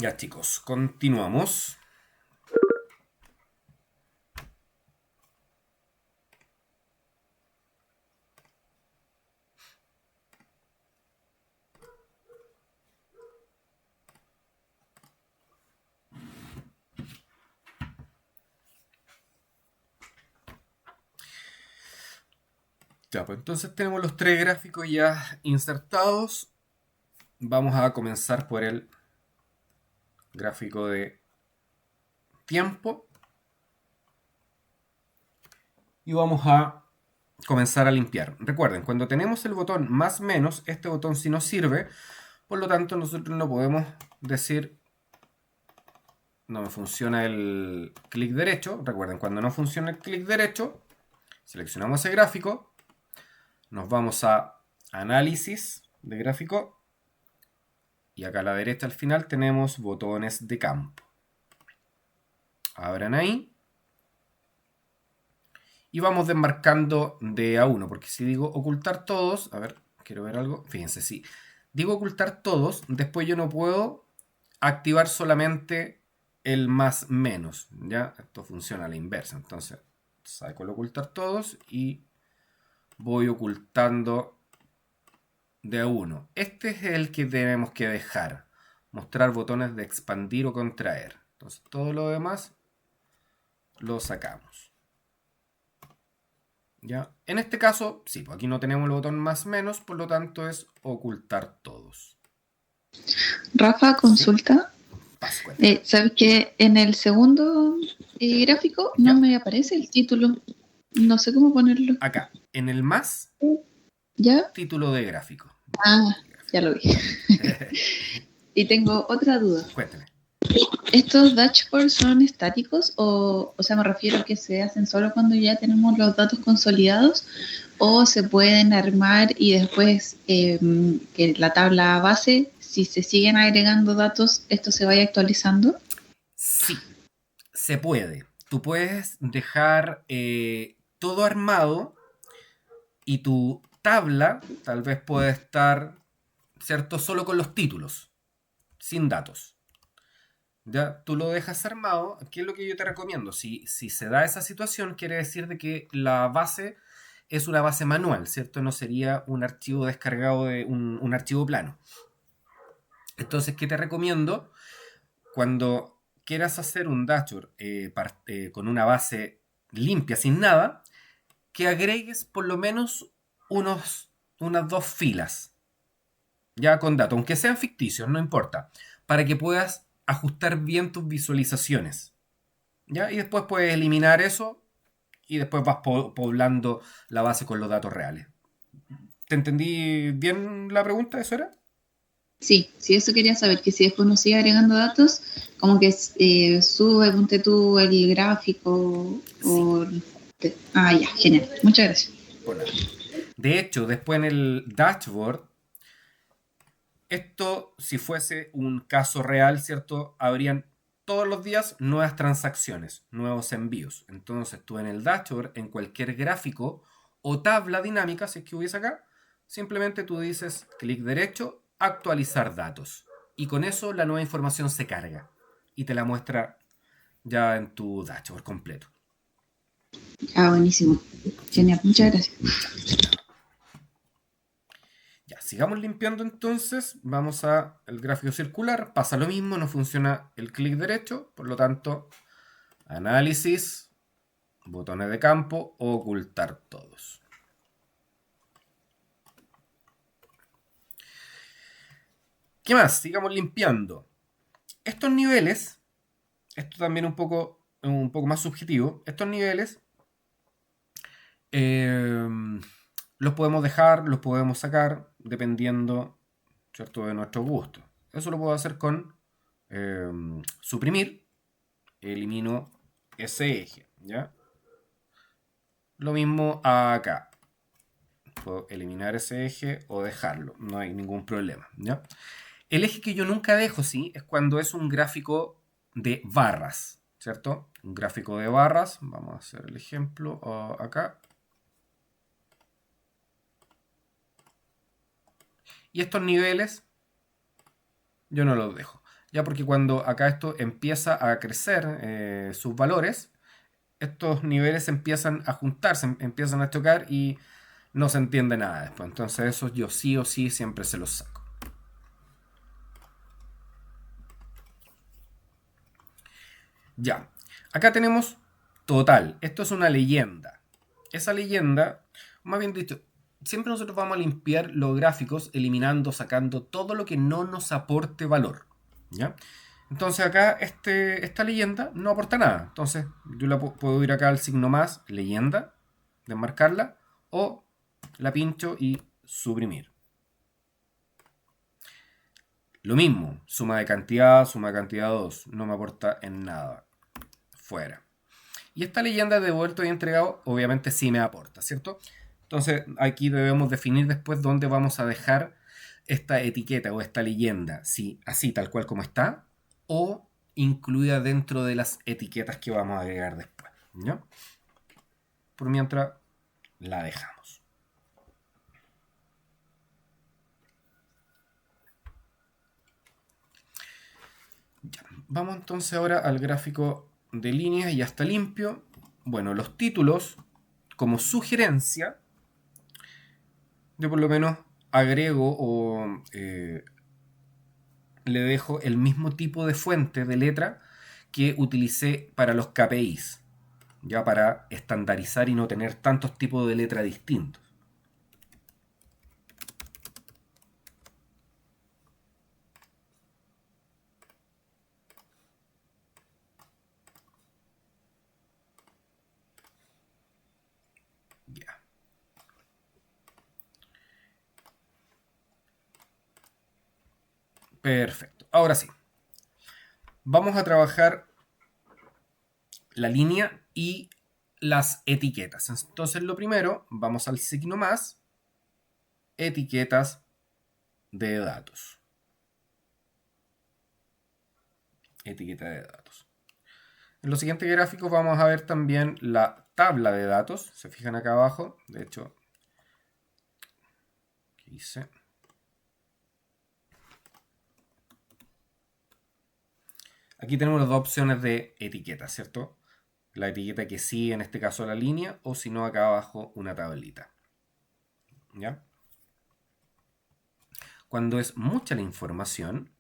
Ya chicos, continuamos. Ya, pues entonces tenemos los tres gráficos ya insertados. Vamos a comenzar por el gráfico de tiempo. Y vamos a comenzar a limpiar. Recuerden, cuando tenemos el botón más menos, este botón sí nos sirve. Por lo tanto, nosotros no podemos decir no me funciona el clic derecho. Recuerden, cuando no funciona el clic derecho, seleccionamos ese gráfico. Nos vamos a análisis de gráfico. Y acá a la derecha al final tenemos botones de campo. Abran ahí. Y vamos desmarcando de a uno. Porque si digo ocultar todos. A ver, quiero ver algo. Fíjense, si digo ocultar todos, después yo no puedo activar solamente el más menos. ¿Ya? Esto funciona a la inversa. Entonces, saco el ocultar todos y voy ocultando de a uno. Este es el que tenemos que dejar. Mostrar botones de expandir o contraer. Entonces, todo lo demás lo sacamos. ¿Ya? En este caso, sí, pues aquí no tenemos el botón más menos, por lo tanto es ocultar todos. Rafa, consulta. Paz, cuéntame. ¿Sabes que en el segundo gráfico no ¿Ya? me aparece el título? No sé cómo ponerlo. Acá, en el más, ¿Ya? título de gráfico. Ah, ya lo vi. Y tengo otra duda. Cuéntame. ¿Estos dashboards son estáticos o sea, me refiero a que se hacen solo cuando ya tenemos los datos consolidados o se pueden armar y después que la tabla base, si se siguen agregando datos, esto se vaya actualizando? Sí, se puede. Tú puedes dejar todo armado y tu tabla tal vez puede estar, ¿cierto? Solo con los títulos, sin datos. Ya, tú lo dejas armado. ¿Qué es lo que yo te recomiendo? Si se da esa situación, quiere decir de que la base es una base manual, ¿cierto? No sería un archivo descargado de un archivo plano. Entonces, ¿qué te recomiendo? Cuando quieras hacer un dashboard con una base limpia, sin nada, que agregues por lo menos unas dos filas, ya con datos, aunque sean ficticios, no importa, para que puedas ajustar bien tus visualizaciones. ¿Ya? Y después puedes eliminar eso y después vas poblando la base con los datos reales. ¿Te entendí bien la pregunta? ¿Eso era? Sí, sí, eso quería saber, que si después nos sigue agregando datos, como que sube, ponte tú el gráfico Sí, Ah, ya, genial. Muchas gracias. por nada. De hecho, después en el dashboard, esto, si fuese un caso real, ¿cierto? Habrían todos los días nuevas transacciones, nuevos envíos. Entonces tú en el dashboard, en cualquier gráfico o tabla dinámica, si es que hubiese acá, simplemente tú dices clic derecho, actualizar datos. Y con eso la nueva información se carga y te la muestra ya en tu dashboard completo. Ah, buenísimo. Genial, muchas gracias. Ya, sigamos limpiando entonces. Vamos a el gráfico circular. Pasa lo mismo, no funciona el clic derecho. Por lo tanto, análisis, botones de campo, ocultar todos. ¿Qué más? Sigamos limpiando. Estos niveles, esto también un poco más subjetivo. Estos niveles eh, los podemos dejar, los podemos sacar, dependiendo, ¿cierto?, de nuestro gusto. Eso lo puedo hacer con suprimir. Elimino ese eje, ¿ya? Lo mismo acá. Puedo eliminar ese eje o dejarlo, no hay ningún problema, ¿ya? El eje que yo nunca dejo, sí, es cuando es un gráfico de barras, ¿cierto? Un gráfico de barras, vamos a hacer el ejemplo acá. Y estos niveles yo no los dejo. ya porque cuando acá esto empieza a crecer sus valores, estos niveles empiezan a juntarse, empiezan a chocar y no se entiende nada después. Entonces esos yo sí o sí siempre se los saco. Ya, acá tenemos total. Esto es una leyenda. Esa leyenda, más bien dicho, siempre nosotros vamos a limpiar los gráficos eliminando, sacando todo lo que no nos aporte valor. ¿Ya? Entonces acá esta leyenda no aporta nada. Entonces yo la puedo ir acá al signo más, leyenda, desmarcarla, o la pincho y suprimir. Lo mismo, suma de cantidad 2, no me aporta en nada. Fuera. Y esta leyenda de devuelto y entregado obviamente sí me aporta, ¿cierto? Entonces aquí debemos definir después dónde vamos a dejar esta etiqueta o esta leyenda, si así tal cual como está, o incluida dentro de las etiquetas que vamos a agregar después, ¿no? Por mientras la dejamos. Ya. Vamos entonces ahora al gráfico de líneas, ya está limpio. Bueno, los títulos, como sugerencia, yo por lo menos agrego o le dejo el mismo tipo de fuente de letra que utilicé para los KPIs, ya para estandarizar y no tener tantos tipos de letra distintos. Ya. Perfecto. Ahora sí. Vamos a trabajar la línea y las etiquetas. Entonces lo primero, vamos al signo más, etiquetas de datos. Etiqueta de datos. En los siguientes gráficos vamos a ver también la tabla de datos. Se fijan acá abajo. De hecho, ¿qué hice? Aquí tenemos las dos opciones de etiqueta, ¿cierto? La etiqueta que sí, en este caso la línea, o si no, acá abajo una tablita. ¿Ya? Cuando es mucha la información,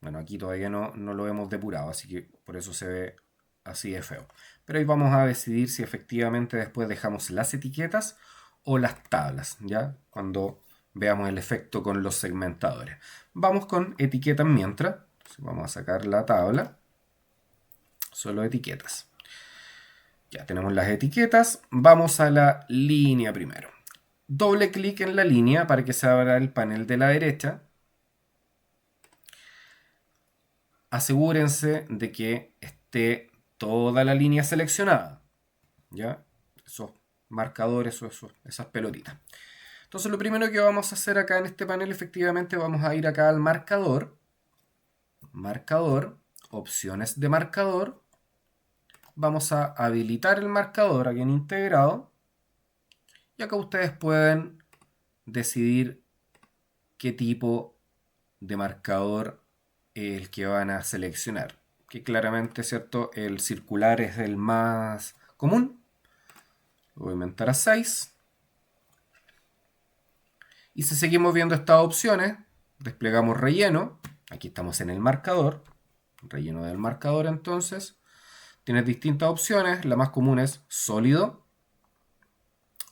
bueno, aquí todavía no lo hemos depurado, así que por eso se ve así de feo. Pero ahí vamos a decidir si efectivamente después dejamos las etiquetas o las tablas, ¿ya? Cuando veamos el efecto con los segmentadores. Vamos con etiquetas mientras. Entonces vamos a sacar la tabla. Solo etiquetas. Ya tenemos las etiquetas. Vamos a la línea primero. Doble clic en la línea para que se abra el panel de la derecha. Asegúrense de que esté toda la línea seleccionada. ¿Ya? Esos marcadores o esas pelotitas. Entonces lo primero que vamos a hacer acá en este panel, efectivamente vamos a ir acá al marcador. Marcador, opciones de marcador. Vamos a habilitar el marcador aquí en integrado. Y acá ustedes pueden decidir qué tipo de marcador es el que van a seleccionar. Que claramente, ¿cierto? El circular es el más común. Lo voy a aumentar a 6. Y si seguimos viendo estas opciones, desplegamos relleno. Aquí estamos en el marcador. Relleno del marcador entonces. Tienes distintas opciones. La más común es sólido.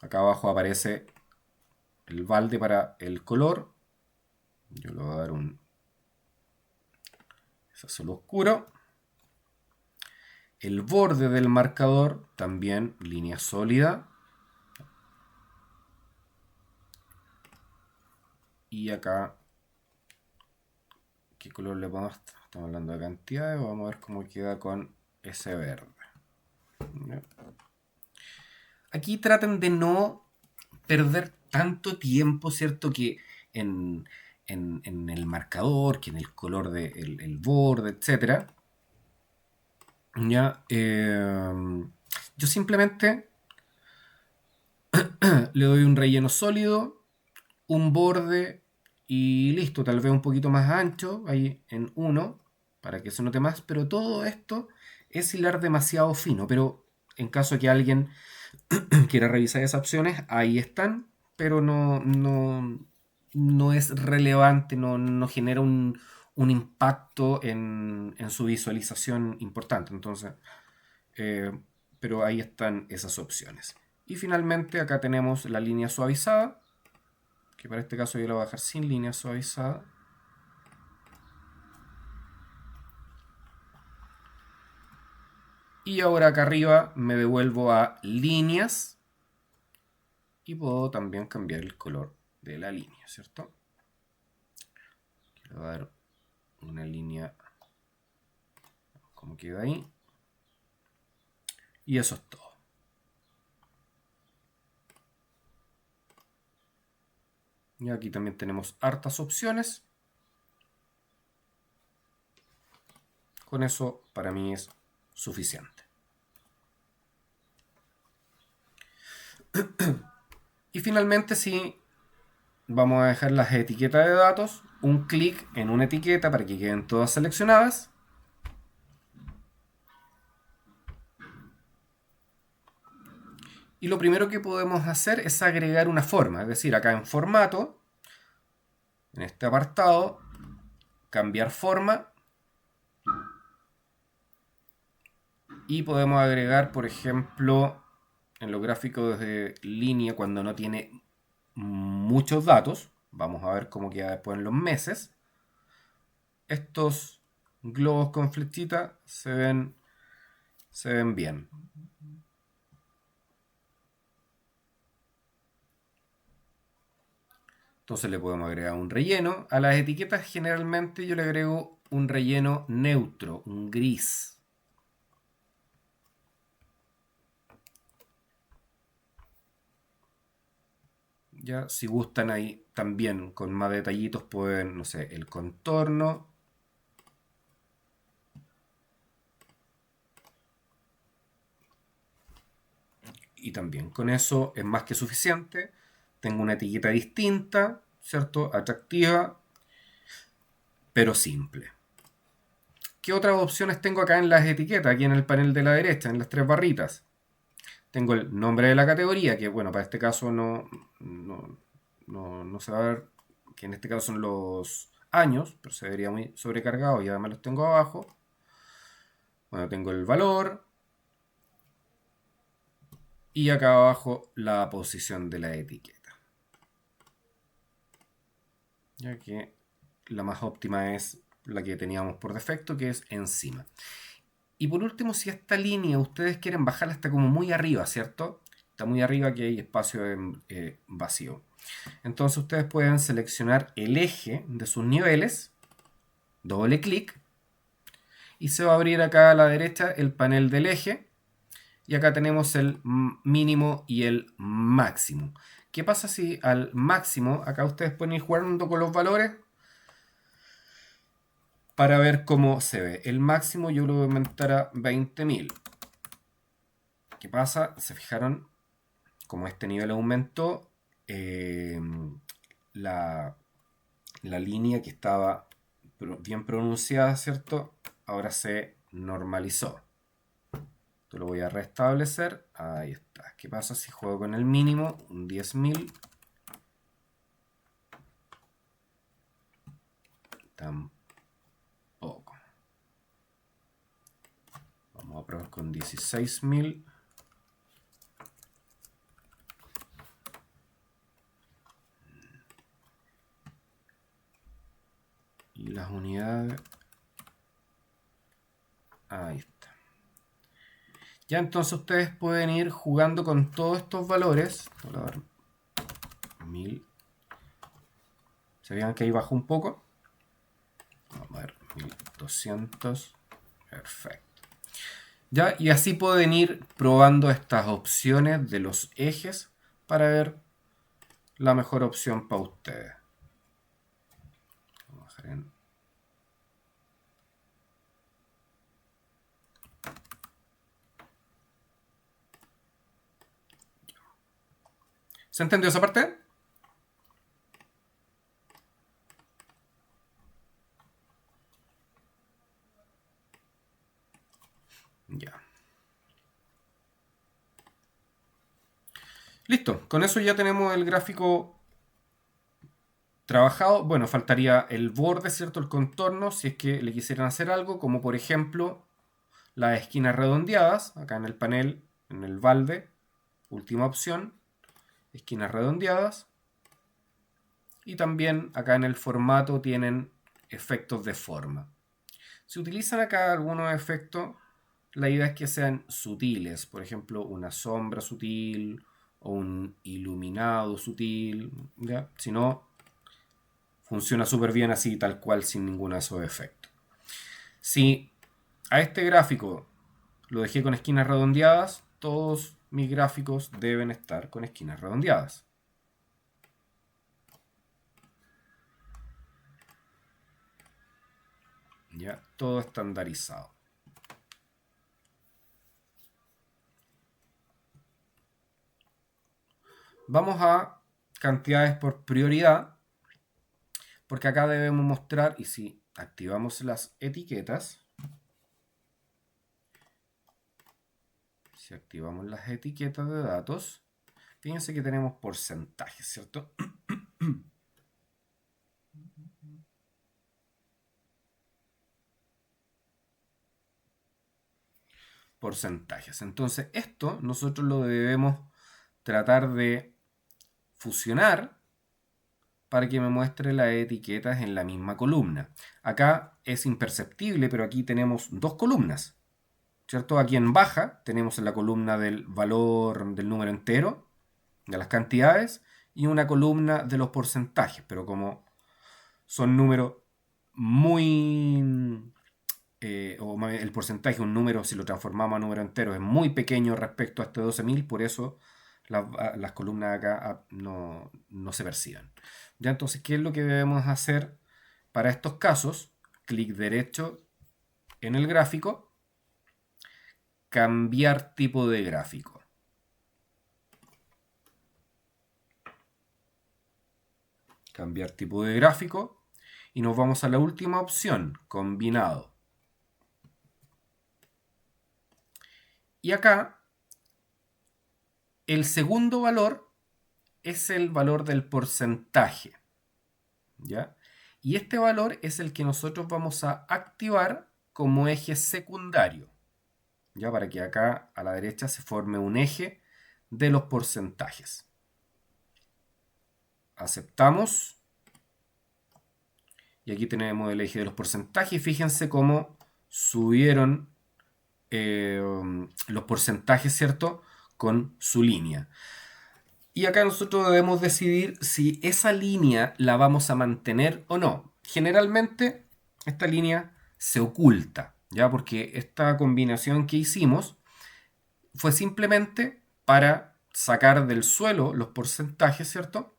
Acá abajo aparece el balde para el color. Yo le voy a dar un azul oscuro. El borde del marcador, también línea sólida. Y acá, ¿qué color le ponemos? Estamos hablando de cantidades. Vamos a ver cómo queda con ese verde. Aquí traten de no perder tanto tiempo, ¿cierto? Que en el marcador, que en el color del el borde, etc. ¿Ya? Yo simplemente le doy un relleno sólido, un borde Y listo, tal vez un poquito más ancho, ahí en 1, para que se note más, pero todo esto es hilar demasiado fino, pero en caso de que alguien quiera revisar esas opciones, ahí están, pero no es relevante, no genera un impacto en su visualización importante. Entonces, eh, pero ahí están esas opciones. Y finalmente acá tenemos la línea suavizada, que para este caso yo la voy a dejar sin línea suavizada. Y ahora acá arriba me devuelvo a líneas y puedo también cambiar el color de la línea, ¿cierto? Quiero dar una línea como queda ahí. Y eso es todo. Y aquí también tenemos hartas opciones. Con eso para mí es suficiente. Y finalmente sí, vamos a dejar las etiquetas de datos. Un clic en una etiqueta para que queden todas seleccionadas. Y lo primero que podemos hacer es agregar una forma. Es decir, acá en formato, en este apartado, cambiar forma. Y podemos agregar, por ejemplo, en los gráficos de línea cuando no tiene muchos datos. Vamos a ver cómo queda después en los meses. Estos globos con flechita se ven bien. Entonces le podemos agregar un relleno. A las etiquetas generalmente yo le agrego un relleno neutro, un gris. Ya, si gustan ahí también con más detallitos pueden, no sé, el contorno. Y también con eso es más que suficiente. Tengo una etiqueta distinta, ¿cierto? Atractiva, pero simple. ¿Qué otras opciones tengo acá en las etiquetas? Aquí en el panel de la derecha, en las tres barritas. Tengo el nombre de la categoría, que bueno, para este caso no se va a ver, que en este caso son los años, pero se vería muy sobrecargado y además los tengo abajo. Bueno, tengo el valor y acá abajo la posición de la etiqueta. Ya que la más óptima es la que teníamos por defecto, que es encima. Y por último, si esta línea ustedes quieren bajarla hasta como muy arriba, ¿cierto? Está muy arriba que hay espacio vacío. Entonces ustedes pueden seleccionar el eje de sus niveles, doble clic, y se va a abrir acá a la derecha el panel del eje, y acá tenemos el mínimo y el máximo. ¿Qué pasa si al máximo, acá ustedes pueden ir jugando con los valores para ver cómo se ve? El máximo yo lo voy a aumentar a 20.000. ¿Qué pasa? ¿Se fijaron? Como este nivel aumentó, la línea que estaba bien pronunciada, ¿cierto? Ahora se normalizó. Esto lo voy a restablecer. Ahí está. ¿Qué pasa si juego con el mínimo? Un 10.000. Tampoco. Vamos a probar con 16.000. Y las unidades. Ahí está. Ya entonces ustedes pueden ir jugando con todos estos valores. Voy a dar 1000. ¿Se vean que ahí bajó un poco? Vamos a ver, 1200. Perfecto. ¿Ya? Y así pueden ir probando estas opciones de los ejes para ver la mejor opción para ustedes. Vamos a bajar en... ¿Se entendió esa parte? Ya. Listo, con eso ya tenemos el gráfico trabajado. Bueno, faltaría el borde, ¿cierto? El contorno, si es que le quisieran hacer algo, como por ejemplo las esquinas redondeadas, acá en el panel, en el balde, última opción, esquinas redondeadas. Y también acá en el formato tienen efectos de forma. Si utilizan acá algunos efectos, la idea es que sean sutiles, por ejemplo, una sombra sutil o un iluminado sutil, ¿ya? Si no, funciona súper bien así, tal cual, sin ninguno de esos efectos. Si a este gráfico lo dejé con esquinas redondeadas, todos mis gráficos deben estar con esquinas redondeadas. Ya, todo estandarizado. Vamos a cantidades por prioridad, porque acá debemos mostrar, y si activamos las etiquetas, si activamos las etiquetas de datos, fíjense que tenemos porcentajes, ¿cierto? Porcentajes. Entonces, esto nosotros lo debemos tratar de fusionar para que me muestre las etiquetas en la misma columna. Acá es imperceptible, pero aquí tenemos dos columnas, ¿cierto? Aquí en baja tenemos la columna del valor del número entero, de las cantidades, y una columna de los porcentajes, pero como son números muy... o el porcentaje, un número, si lo transformamos a número entero, es muy pequeño respecto a este 12.000, por eso las columnas acá no se perciben. Ya, entonces, ¿qué es lo que debemos hacer para estos casos? Clic derecho en el gráfico, cambiar tipo de gráfico. Cambiar tipo de gráfico y nos vamos a la última opción, combinado. Y acá el segundo valor es el valor del porcentaje, ¿ya? Y este valor es el que nosotros vamos a activar como eje secundario, ¿ya? Para que acá a la derecha se forme un eje de los porcentajes. Aceptamos. Y aquí tenemos el eje de los porcentajes. Fíjense cómo subieron los porcentajes, ¿cierto? Con su línea. Y acá nosotros debemos decidir si esa línea la vamos a mantener o no. Generalmente esta línea se oculta, ¿ya? Porque esta combinación que hicimos fue simplemente para sacar del suelo los porcentajes, ¿cierto?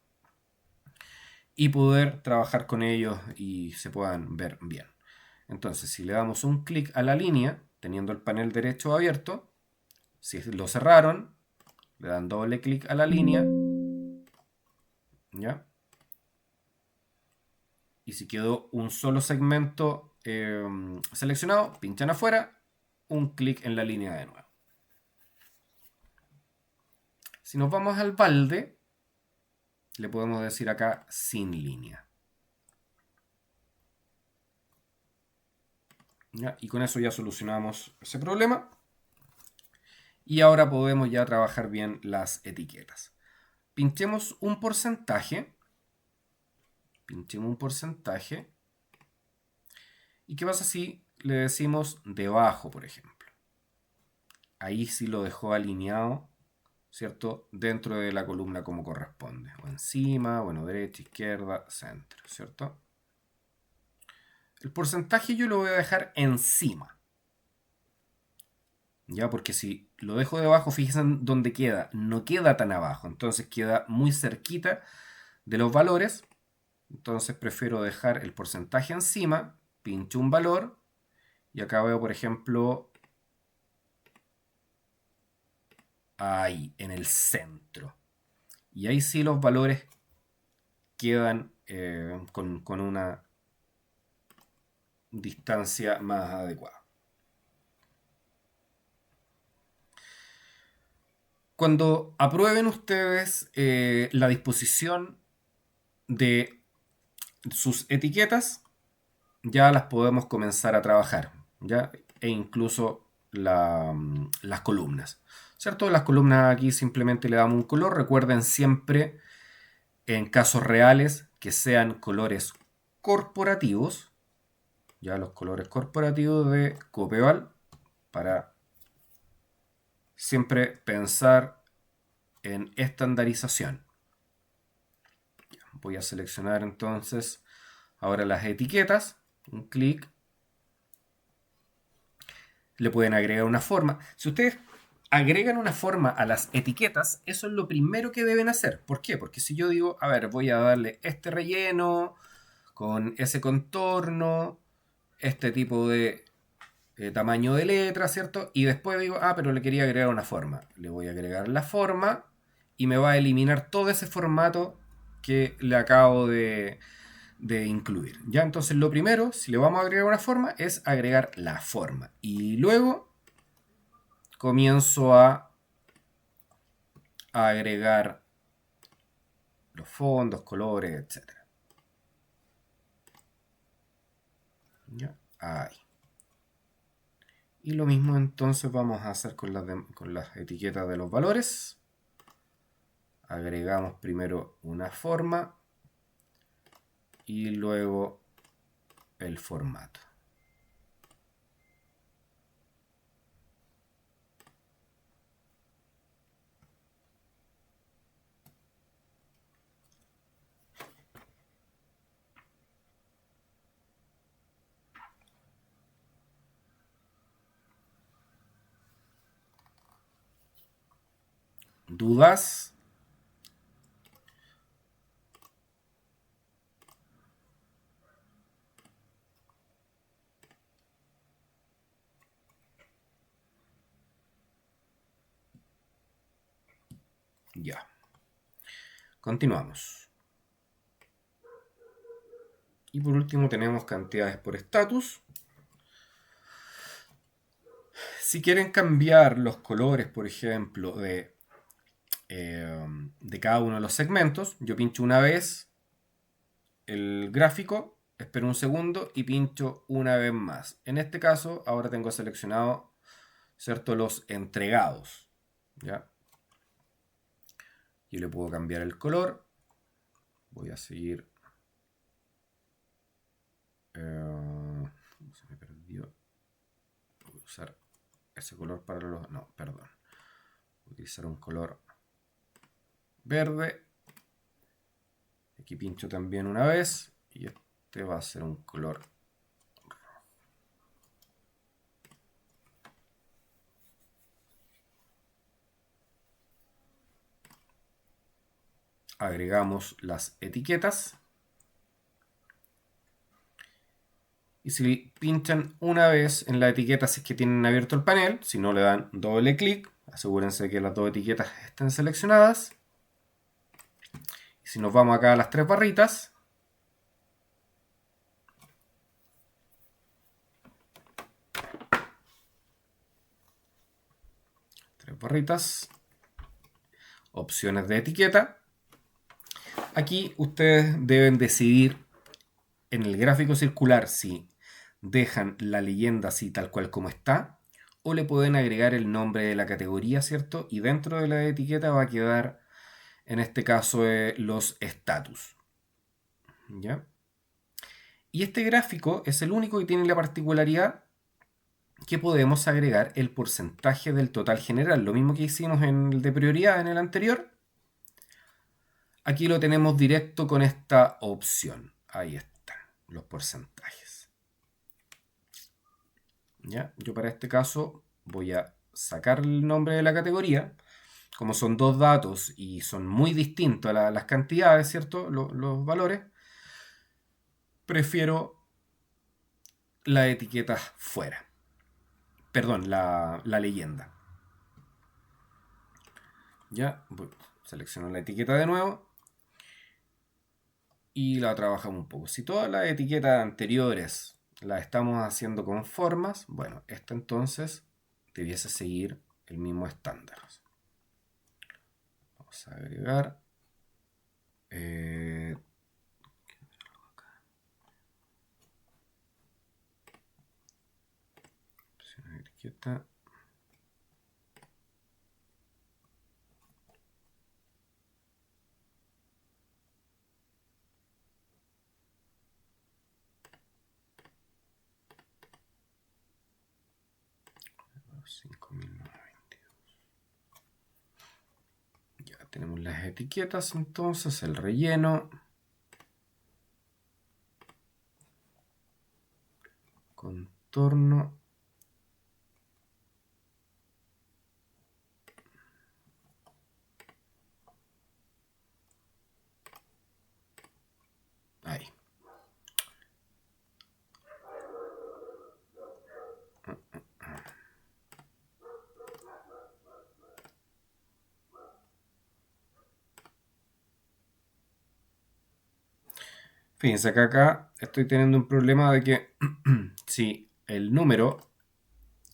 Y poder trabajar con ellos y se puedan ver bien. Entonces, si le damos un clic a la línea, teniendo el panel derecho abierto, si lo cerraron, le dan doble clic a la línea, ¿ya? Y si quedó un solo segmento seleccionado, pinchan afuera, un clic en la línea de nuevo. Si nos vamos al balde, le podemos decir acá sin línea. ¿Ya? Y con eso ya solucionamos ese problema. Y ahora podemos ya trabajar bien las etiquetas. Pinchemos un porcentaje. Pinchemos un porcentaje. ¿Y qué pasa si le decimos debajo, por ejemplo? Ahí sí lo dejó alineado, ¿cierto? Dentro de la columna como corresponde. O encima, bueno, derecha, izquierda, centro, ¿cierto? El porcentaje yo lo voy a dejar encima. ¿Ya? Porque si lo dejo debajo, fíjense dónde queda. No queda tan abajo. Entonces queda muy cerquita de los valores. Entonces prefiero dejar el porcentaje encima. Pincho un valor. Y acá veo, por ejemplo, ahí, en el centro. Y ahí sí los valores quedan con una distancia más adecuada. Cuando aprueben ustedes la disposición de sus etiquetas, ya las podemos comenzar a trabajar, ¿ya? E incluso las columnas, ¿cierto? Las columnas aquí simplemente le damos un color. Recuerden siempre, en casos reales, que sean colores corporativos, ya los colores corporativos de Copeval, para siempre pensar en estandarización. Voy a seleccionar entonces ahora las etiquetas, un clic. Le pueden agregar una forma. Si ustedes agregan una forma a las etiquetas, eso es lo primero que deben hacer. ¿Por qué? Porque si yo digo, a ver, voy a darle este relleno con ese contorno, este tipo de tamaño de letra, ¿cierto? Y después digo, pero le quería agregar una forma. Le voy a agregar la forma y me va a eliminar todo ese formato que le acabo de incluir. Ya, entonces lo primero, si le vamos a agregar una forma, es agregar la forma. Y luego comienzo a agregar los fondos, colores, etc. ¿Ya? Ahí. Y lo mismo entonces vamos a hacer con las etiquetas de los valores. Agregamos primero una forma y luego el formato. ¿Dudas? Ya. Continuamos. Y por último tenemos cantidades por estatus. Si quieren cambiar los colores, por ejemplo, de cada uno de los segmentos, yo pincho una vez el gráfico, espero un segundo y pincho una vez más. En este caso, ahora tengo seleccionado, ¿cierto?, los entregados. ¿Ya? Yo le puedo cambiar el color. Voy a seguir. Se me perdió. Voy a usar ese color para los... No, perdón. Voy a utilizar un color verde. Aquí pincho también una vez. Y este va a ser un color rojo. Agregamos las etiquetas. Y si pinchan una vez en la etiqueta, si es que tienen abierto el panel, si no le dan doble clic, asegúrense que las dos etiquetas estén seleccionadas. Y si nos vamos acá a las tres barritas, opciones de etiqueta. Aquí ustedes deben decidir en el gráfico circular si dejan la leyenda así tal cual como está, o le pueden agregar el nombre de la categoría, ¿cierto? Y dentro de la etiqueta va a quedar, en este caso, los estatus. ¿Ya? Y este gráfico es el único que tiene la particularidad que podemos agregar el porcentaje del total general. Lo mismo que hicimos en el de prioridad en el anterior. Aquí lo tenemos directo con esta opción. Ahí están los porcentajes. ¿Ya? Yo para este caso voy a sacar el nombre de la categoría. Como son dos datos y son muy distintos las cantidades, ¿cierto? Los valores. Prefiero la etiqueta fuera. Perdón, la leyenda. Ya, selecciono la etiqueta de nuevo y la trabajamos un poco. Si todas las etiquetas anteriores las estamos haciendo con formas, bueno, esta entonces debiese seguir el mismo estándar. Vamos a agregar. Etiqueta. Ya tenemos las etiquetas, entonces el relleno. Contorno. Ahí. Fíjense que acá estoy teniendo un problema de que si el número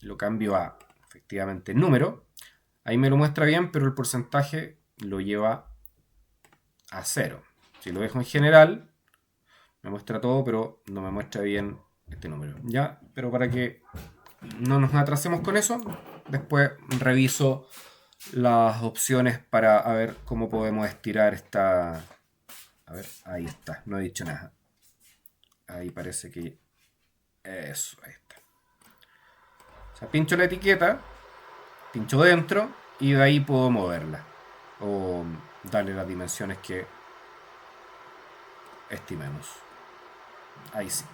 lo cambio a efectivamente número, ahí me lo muestra bien, pero el porcentaje lo lleva a 0. Si lo dejo en general, me muestra todo, pero no me muestra bien este número. ¿Ya? Pero para que no nos atrasemos con eso, después reviso las opciones para ver cómo podemos estirar esta... A ver, ahí está, no he dicho nada. Ahí parece que... Eso, ahí está. O sea, pincho la etiqueta, pincho dentro y de ahí puedo moverla. O darle las dimensiones que estimemos. Ahí sí.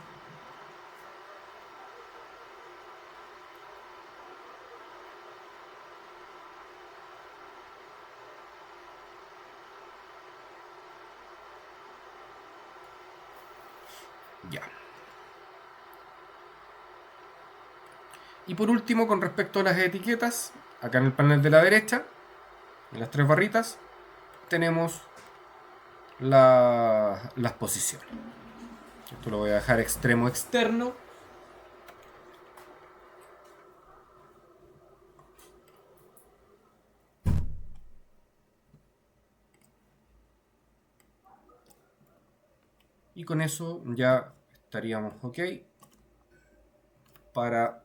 Ya. Y por último, con respecto a las etiquetas, acá en el panel de la derecha, en las 3 barritas, tenemos las posiciones. Esto lo voy a dejar extremo externo. Y con eso ya estaríamos ok para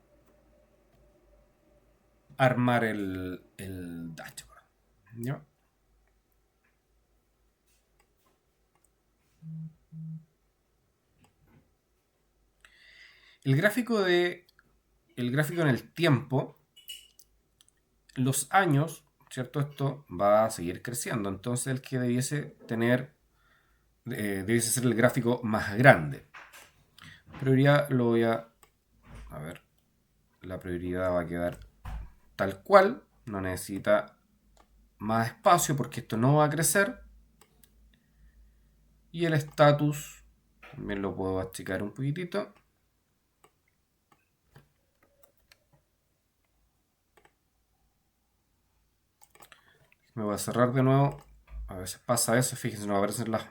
armar el dashboard. ¿Ya? El gráfico en el tiempo, los años, ¿cierto? Esto va a seguir creciendo. Entonces el que debiese tener, debiese ser el gráfico más grande. Prioridad lo voy a ver, la prioridad va a quedar tal cual, no necesita más espacio porque esto no va a crecer. Y el estatus también lo puedo achicar un poquitito. Me voy a cerrar de nuevo. A veces pasa eso, fíjense, nos aparecen las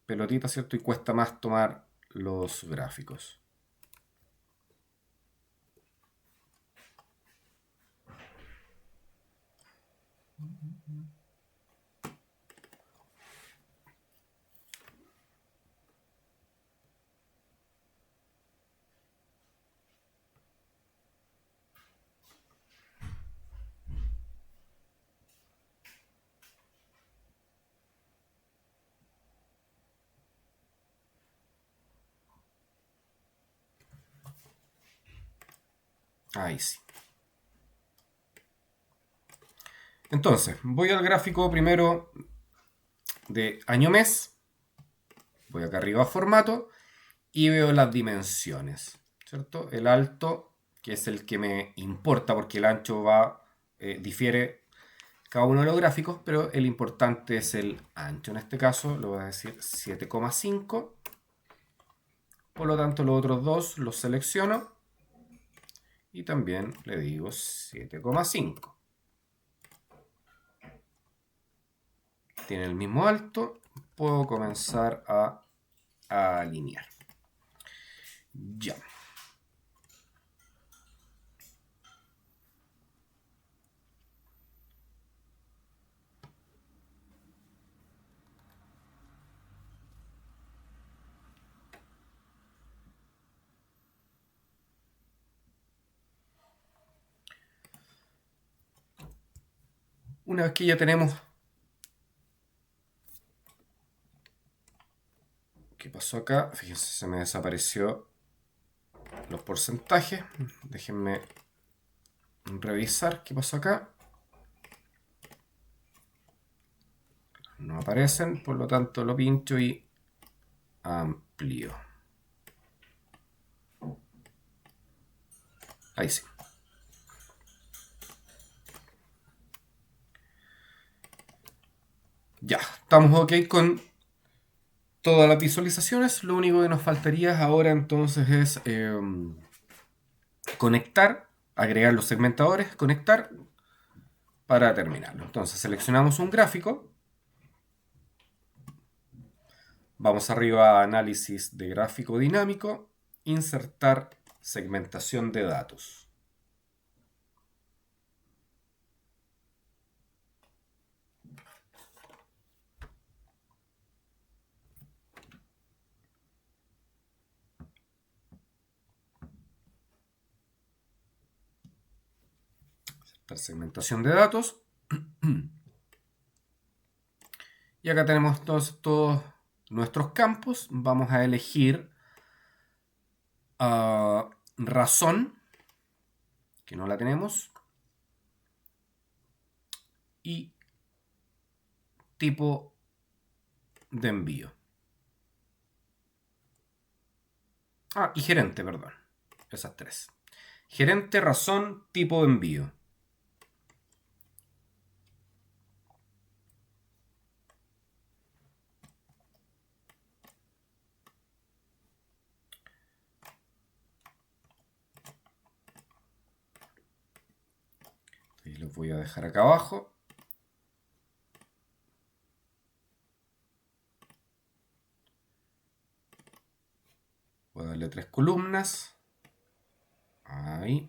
pelotitas, ¿cierto? Y cuesta más tomar los gráficos. Ahí sí. Entonces, voy al gráfico primero de año-mes. Voy acá arriba a formato y veo las dimensiones, ¿cierto? El alto, que es el que me importa porque el ancho difiere cada uno de los gráficos, pero el importante es el ancho. En este caso lo voy a decir 7,5. Por lo tanto, los otros dos los selecciono y también le digo 7,5. Tiene el mismo alto, puedo comenzar a alinear. Ya. Una vez que ya tenemos... ¿Qué pasó acá? Fíjense, se me desapareció los porcentajes. Déjenme revisar qué pasó acá. No aparecen, por lo tanto lo pincho y amplío. Ahí sí. Ya, estamos ok con todas las visualizaciones. Lo único que nos faltaría ahora entonces es conectar, agregar los segmentadores, conectar para terminarlo. Entonces seleccionamos un gráfico. Vamos arriba a análisis de gráfico dinámico, insertar segmentación de datos. Insertar segmentación de datos. Y acá tenemos todos nuestros campos. Vamos a elegir razón, que no la tenemos, y tipo de envío. Y gerente, perdón. Esas tres. Gerente, razón, tipo de envío. Y los voy a dejar acá abajo. Voy a darle 3 columnas. Ahí.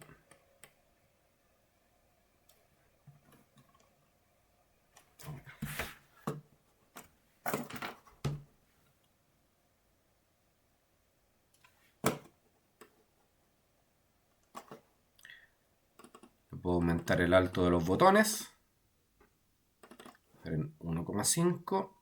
Puedo aumentar el alto de los botones. En 1,5.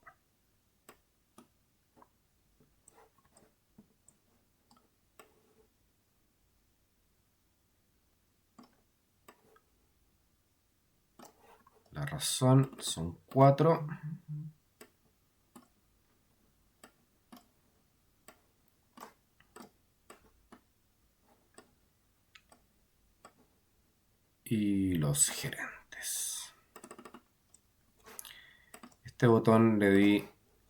La razón son 4. Y los gerentes. Este botón le di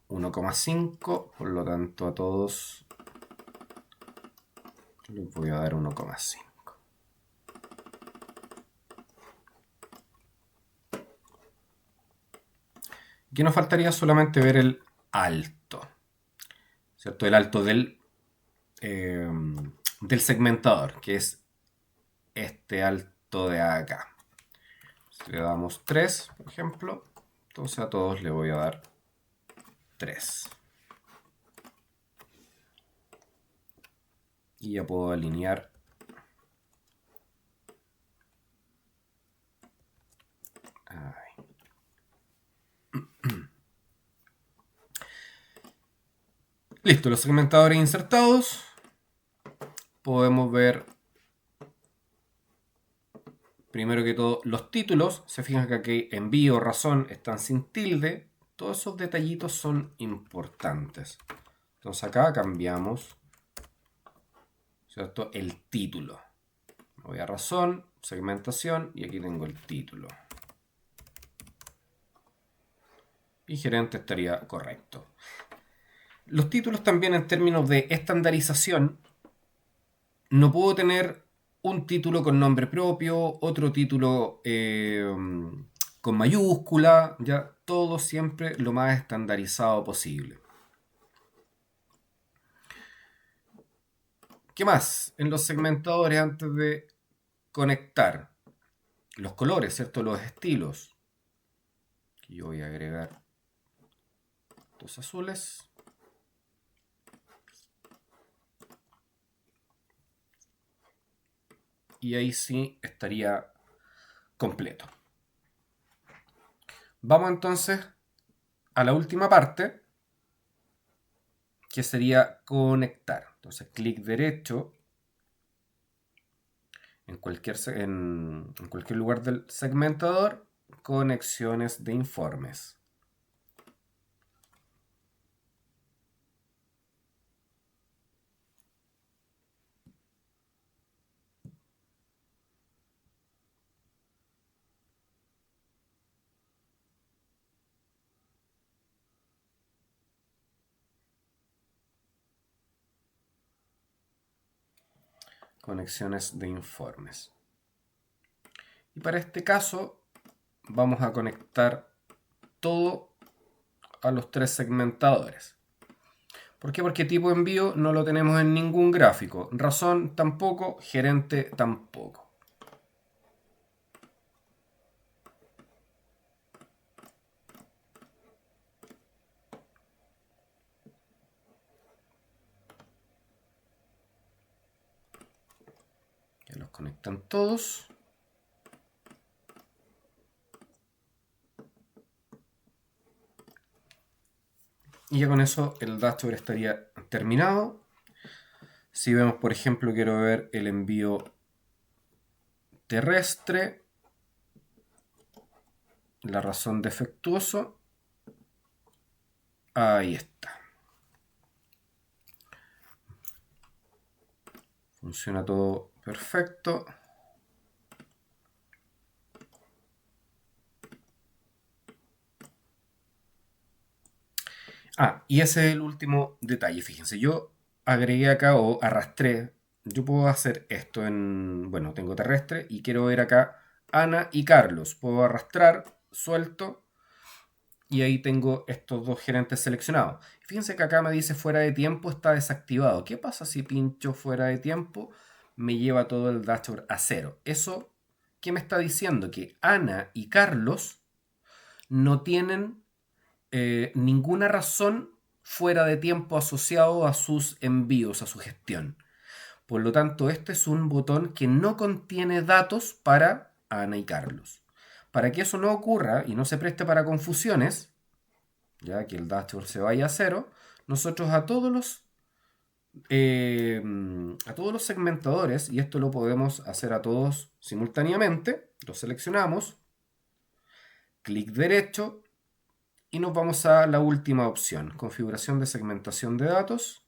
1,5, por lo tanto a todos les voy a dar 1,5. Aquí nos faltaría solamente ver el alto, ¿cierto? El alto del segmentador, que es este alto de acá. Si le damos 3, por ejemplo, entonces a todos le voy a dar 3. Y ya puedo alinear ahí. Listo, los segmentadores insertados. Podemos ver primero que todo los títulos. Se fijan que aquí envío, razón están sin tilde. Todos esos detallitos son importantes. Entonces acá cambiamos, ¿cierto?, el título. Voy a razón, segmentación y aquí tengo el título. Y gerente estaría correcto. Los títulos también en términos de estandarización. No puedo tener un título con nombre propio, otro título con mayúscula, ya todo siempre lo más estandarizado posible. ¿Qué más? En los segmentadores, antes de conectar los colores, ¿cierto? Los estilos. Aquí yo voy a agregar estos azules. Y ahí sí estaría completo. Vamos entonces a la última parte, que sería conectar. Entonces, clic derecho en cualquier lugar del segmentador, conexiones de informes. Conexiones de informes. Y para este caso vamos a conectar todo a los 3 segmentadores. ¿Por qué? Porque tipo de envío no lo tenemos en ningún gráfico. Razón tampoco, gerente tampoco. Ya los conectan todos. Y ya con eso el dashboard estaría terminado. Si vemos, por ejemplo, quiero ver el envío terrestre, la razón defectuoso, ahí está. Funciona todo perfecto. Y ese es el último detalle. Fíjense, yo agregué acá o arrastré. Yo puedo hacer esto bueno, tengo terrestre y quiero ver acá Ana y Carlos. Puedo arrastrar, suelto y ahí tengo estos 2 gerentes seleccionados. Fíjense que acá me dice fuera de tiempo está desactivado. ¿Qué pasa si pincho fuera de tiempo? Me lleva todo el dashboard a 0. ¿Eso qué me está diciendo? Que Ana y Carlos no tienen ninguna razón fuera de tiempo asociado a sus envíos, a su gestión. Por lo tanto, este es un botón que no contiene datos para Ana y Carlos. Para que eso no ocurra y no se preste para confusiones, ya que el dashboard se vaya a 0, nosotros a todos los segmentadores, y esto lo podemos hacer a todos simultáneamente, los seleccionamos, clic derecho, y nos vamos a la última opción, configuración de segmentación de datos.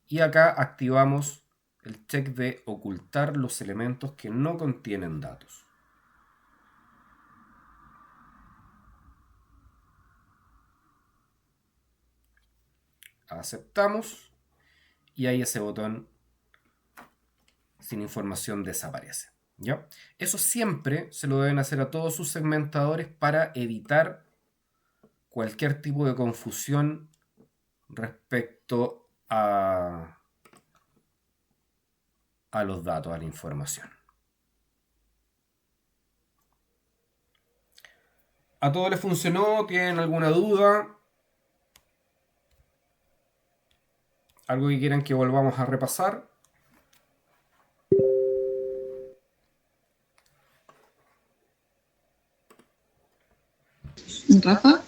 Y acá activamos el check de ocultar los elementos que no contienen datos. Aceptamos y ahí ese botón sin información desaparece. ¿Ya? Eso siempre se lo deben hacer a todos sus segmentadores para evitar cualquier tipo de confusión respecto a los datos, a la información. ¿A todos les funcionó? ¿Tienen alguna duda? ¿Algo que quieran que volvamos a repasar? Rafa,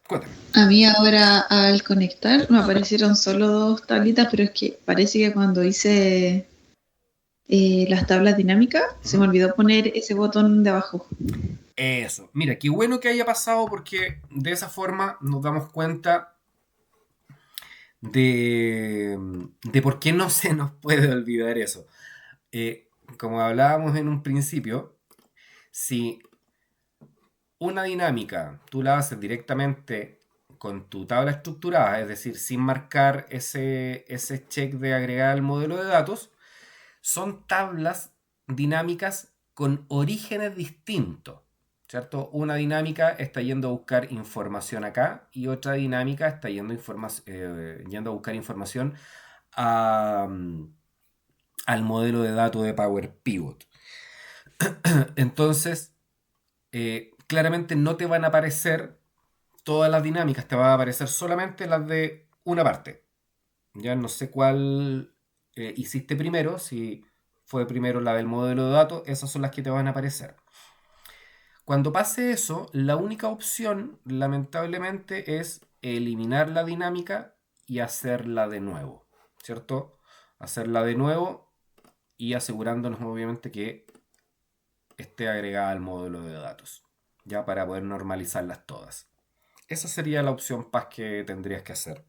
Cuéntame. a mí ahora al conectar me aparecieron solo 2 tablitas, pero es que parece que cuando hice las tablas dinámicas se me olvidó poner ese botón de abajo. Eso. Mira, qué bueno que haya pasado porque de esa forma nos damos cuenta de por qué no se nos puede olvidar eso. Como hablábamos en un principio, si una dinámica tú la haces directamente con tu tabla estructurada, es decir, sin marcar ese check de agregar al modelo de datos, son tablas dinámicas con orígenes distintos, ¿cierto? Una dinámica está yendo a buscar información acá y otra dinámica está yendo a buscar información al modelo de datos de Power Pivot. Entonces, claramente no te van a aparecer todas las dinámicas, te van a aparecer solamente las de una parte. Ya no sé cuál hiciste primero, si fue primero la del modelo de datos, esas son las que te van a aparecer. Cuando pase eso, la única opción, lamentablemente, es eliminar la dinámica y hacerla de nuevo, ¿cierto? Hacerla de nuevo y asegurándonos, obviamente, que esté agregada al módulo de datos, ya para poder normalizarlas todas. Esa sería la opción paz que tendrías que hacer.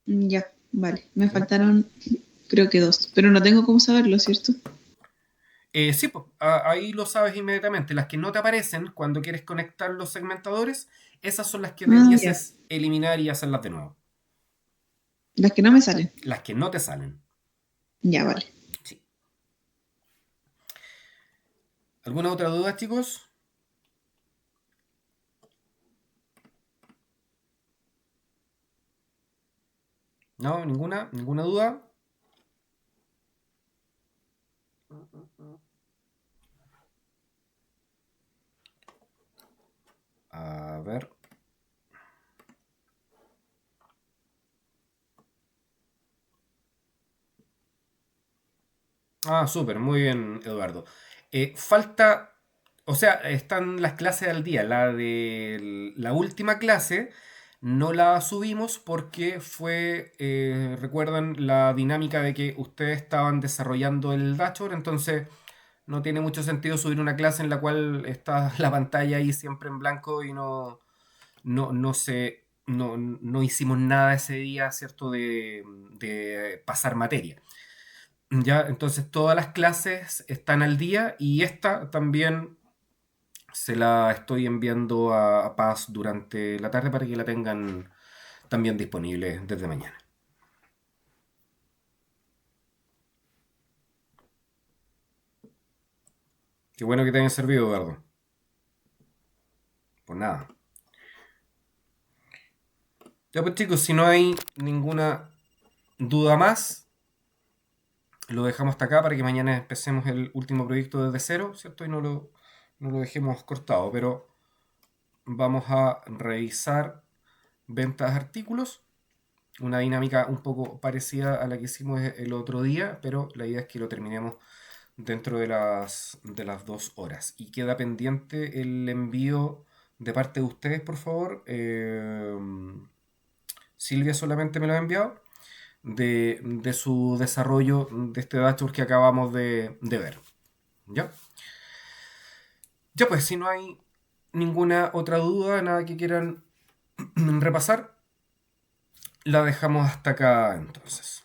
Ya, vale. Me ¿Ya? faltaron, creo que 2, pero no tengo cómo saberlo, ¿cierto? Sí, pues, ahí lo sabes inmediatamente. Las que no te aparecen cuando quieres conectar los segmentadores, esas son las que Ah, ya. debieses eliminar y hacerlas de nuevo. Las que no me salen. Las que no te salen. Ya, vale. Sí. ¿Alguna otra duda, chicos? ¿No? ¿Ninguna? ¿Ninguna duda? A ver. Ah, súper, muy bien, Eduardo. Falta, o sea, están las clases al día. La de la última clase no la subimos porque fue, recuerdan, la dinámica de que ustedes estaban desarrollando el dashboard, entonces no tiene mucho sentido subir una clase en la cual está la pantalla ahí siempre en blanco y no hicimos nada ese día, ¿cierto? De pasar materia. Ya, entonces todas las clases están al día y esta también se la estoy enviando a Paz durante la tarde para que la tengan también disponible desde mañana. Qué bueno que te hayan servido, Eduardo. Pues nada. Ya pues chicos, si no hay ninguna duda más, lo dejamos hasta acá para que mañana empecemos el último proyecto desde cero, ¿cierto? Y no lo dejemos cortado, pero vamos a revisar ventas de artículos. Una dinámica un poco parecida a la que hicimos el otro día, pero la idea es que lo terminemos dentro de las 2 horas. Y queda pendiente el envío de parte de ustedes, por favor. Silvia solamente me lo ha enviado. De su desarrollo de este dashboard que acabamos de ver. ¿Ya? Ya pues, si no hay ninguna otra duda, nada que quieran repasar, la dejamos hasta acá entonces.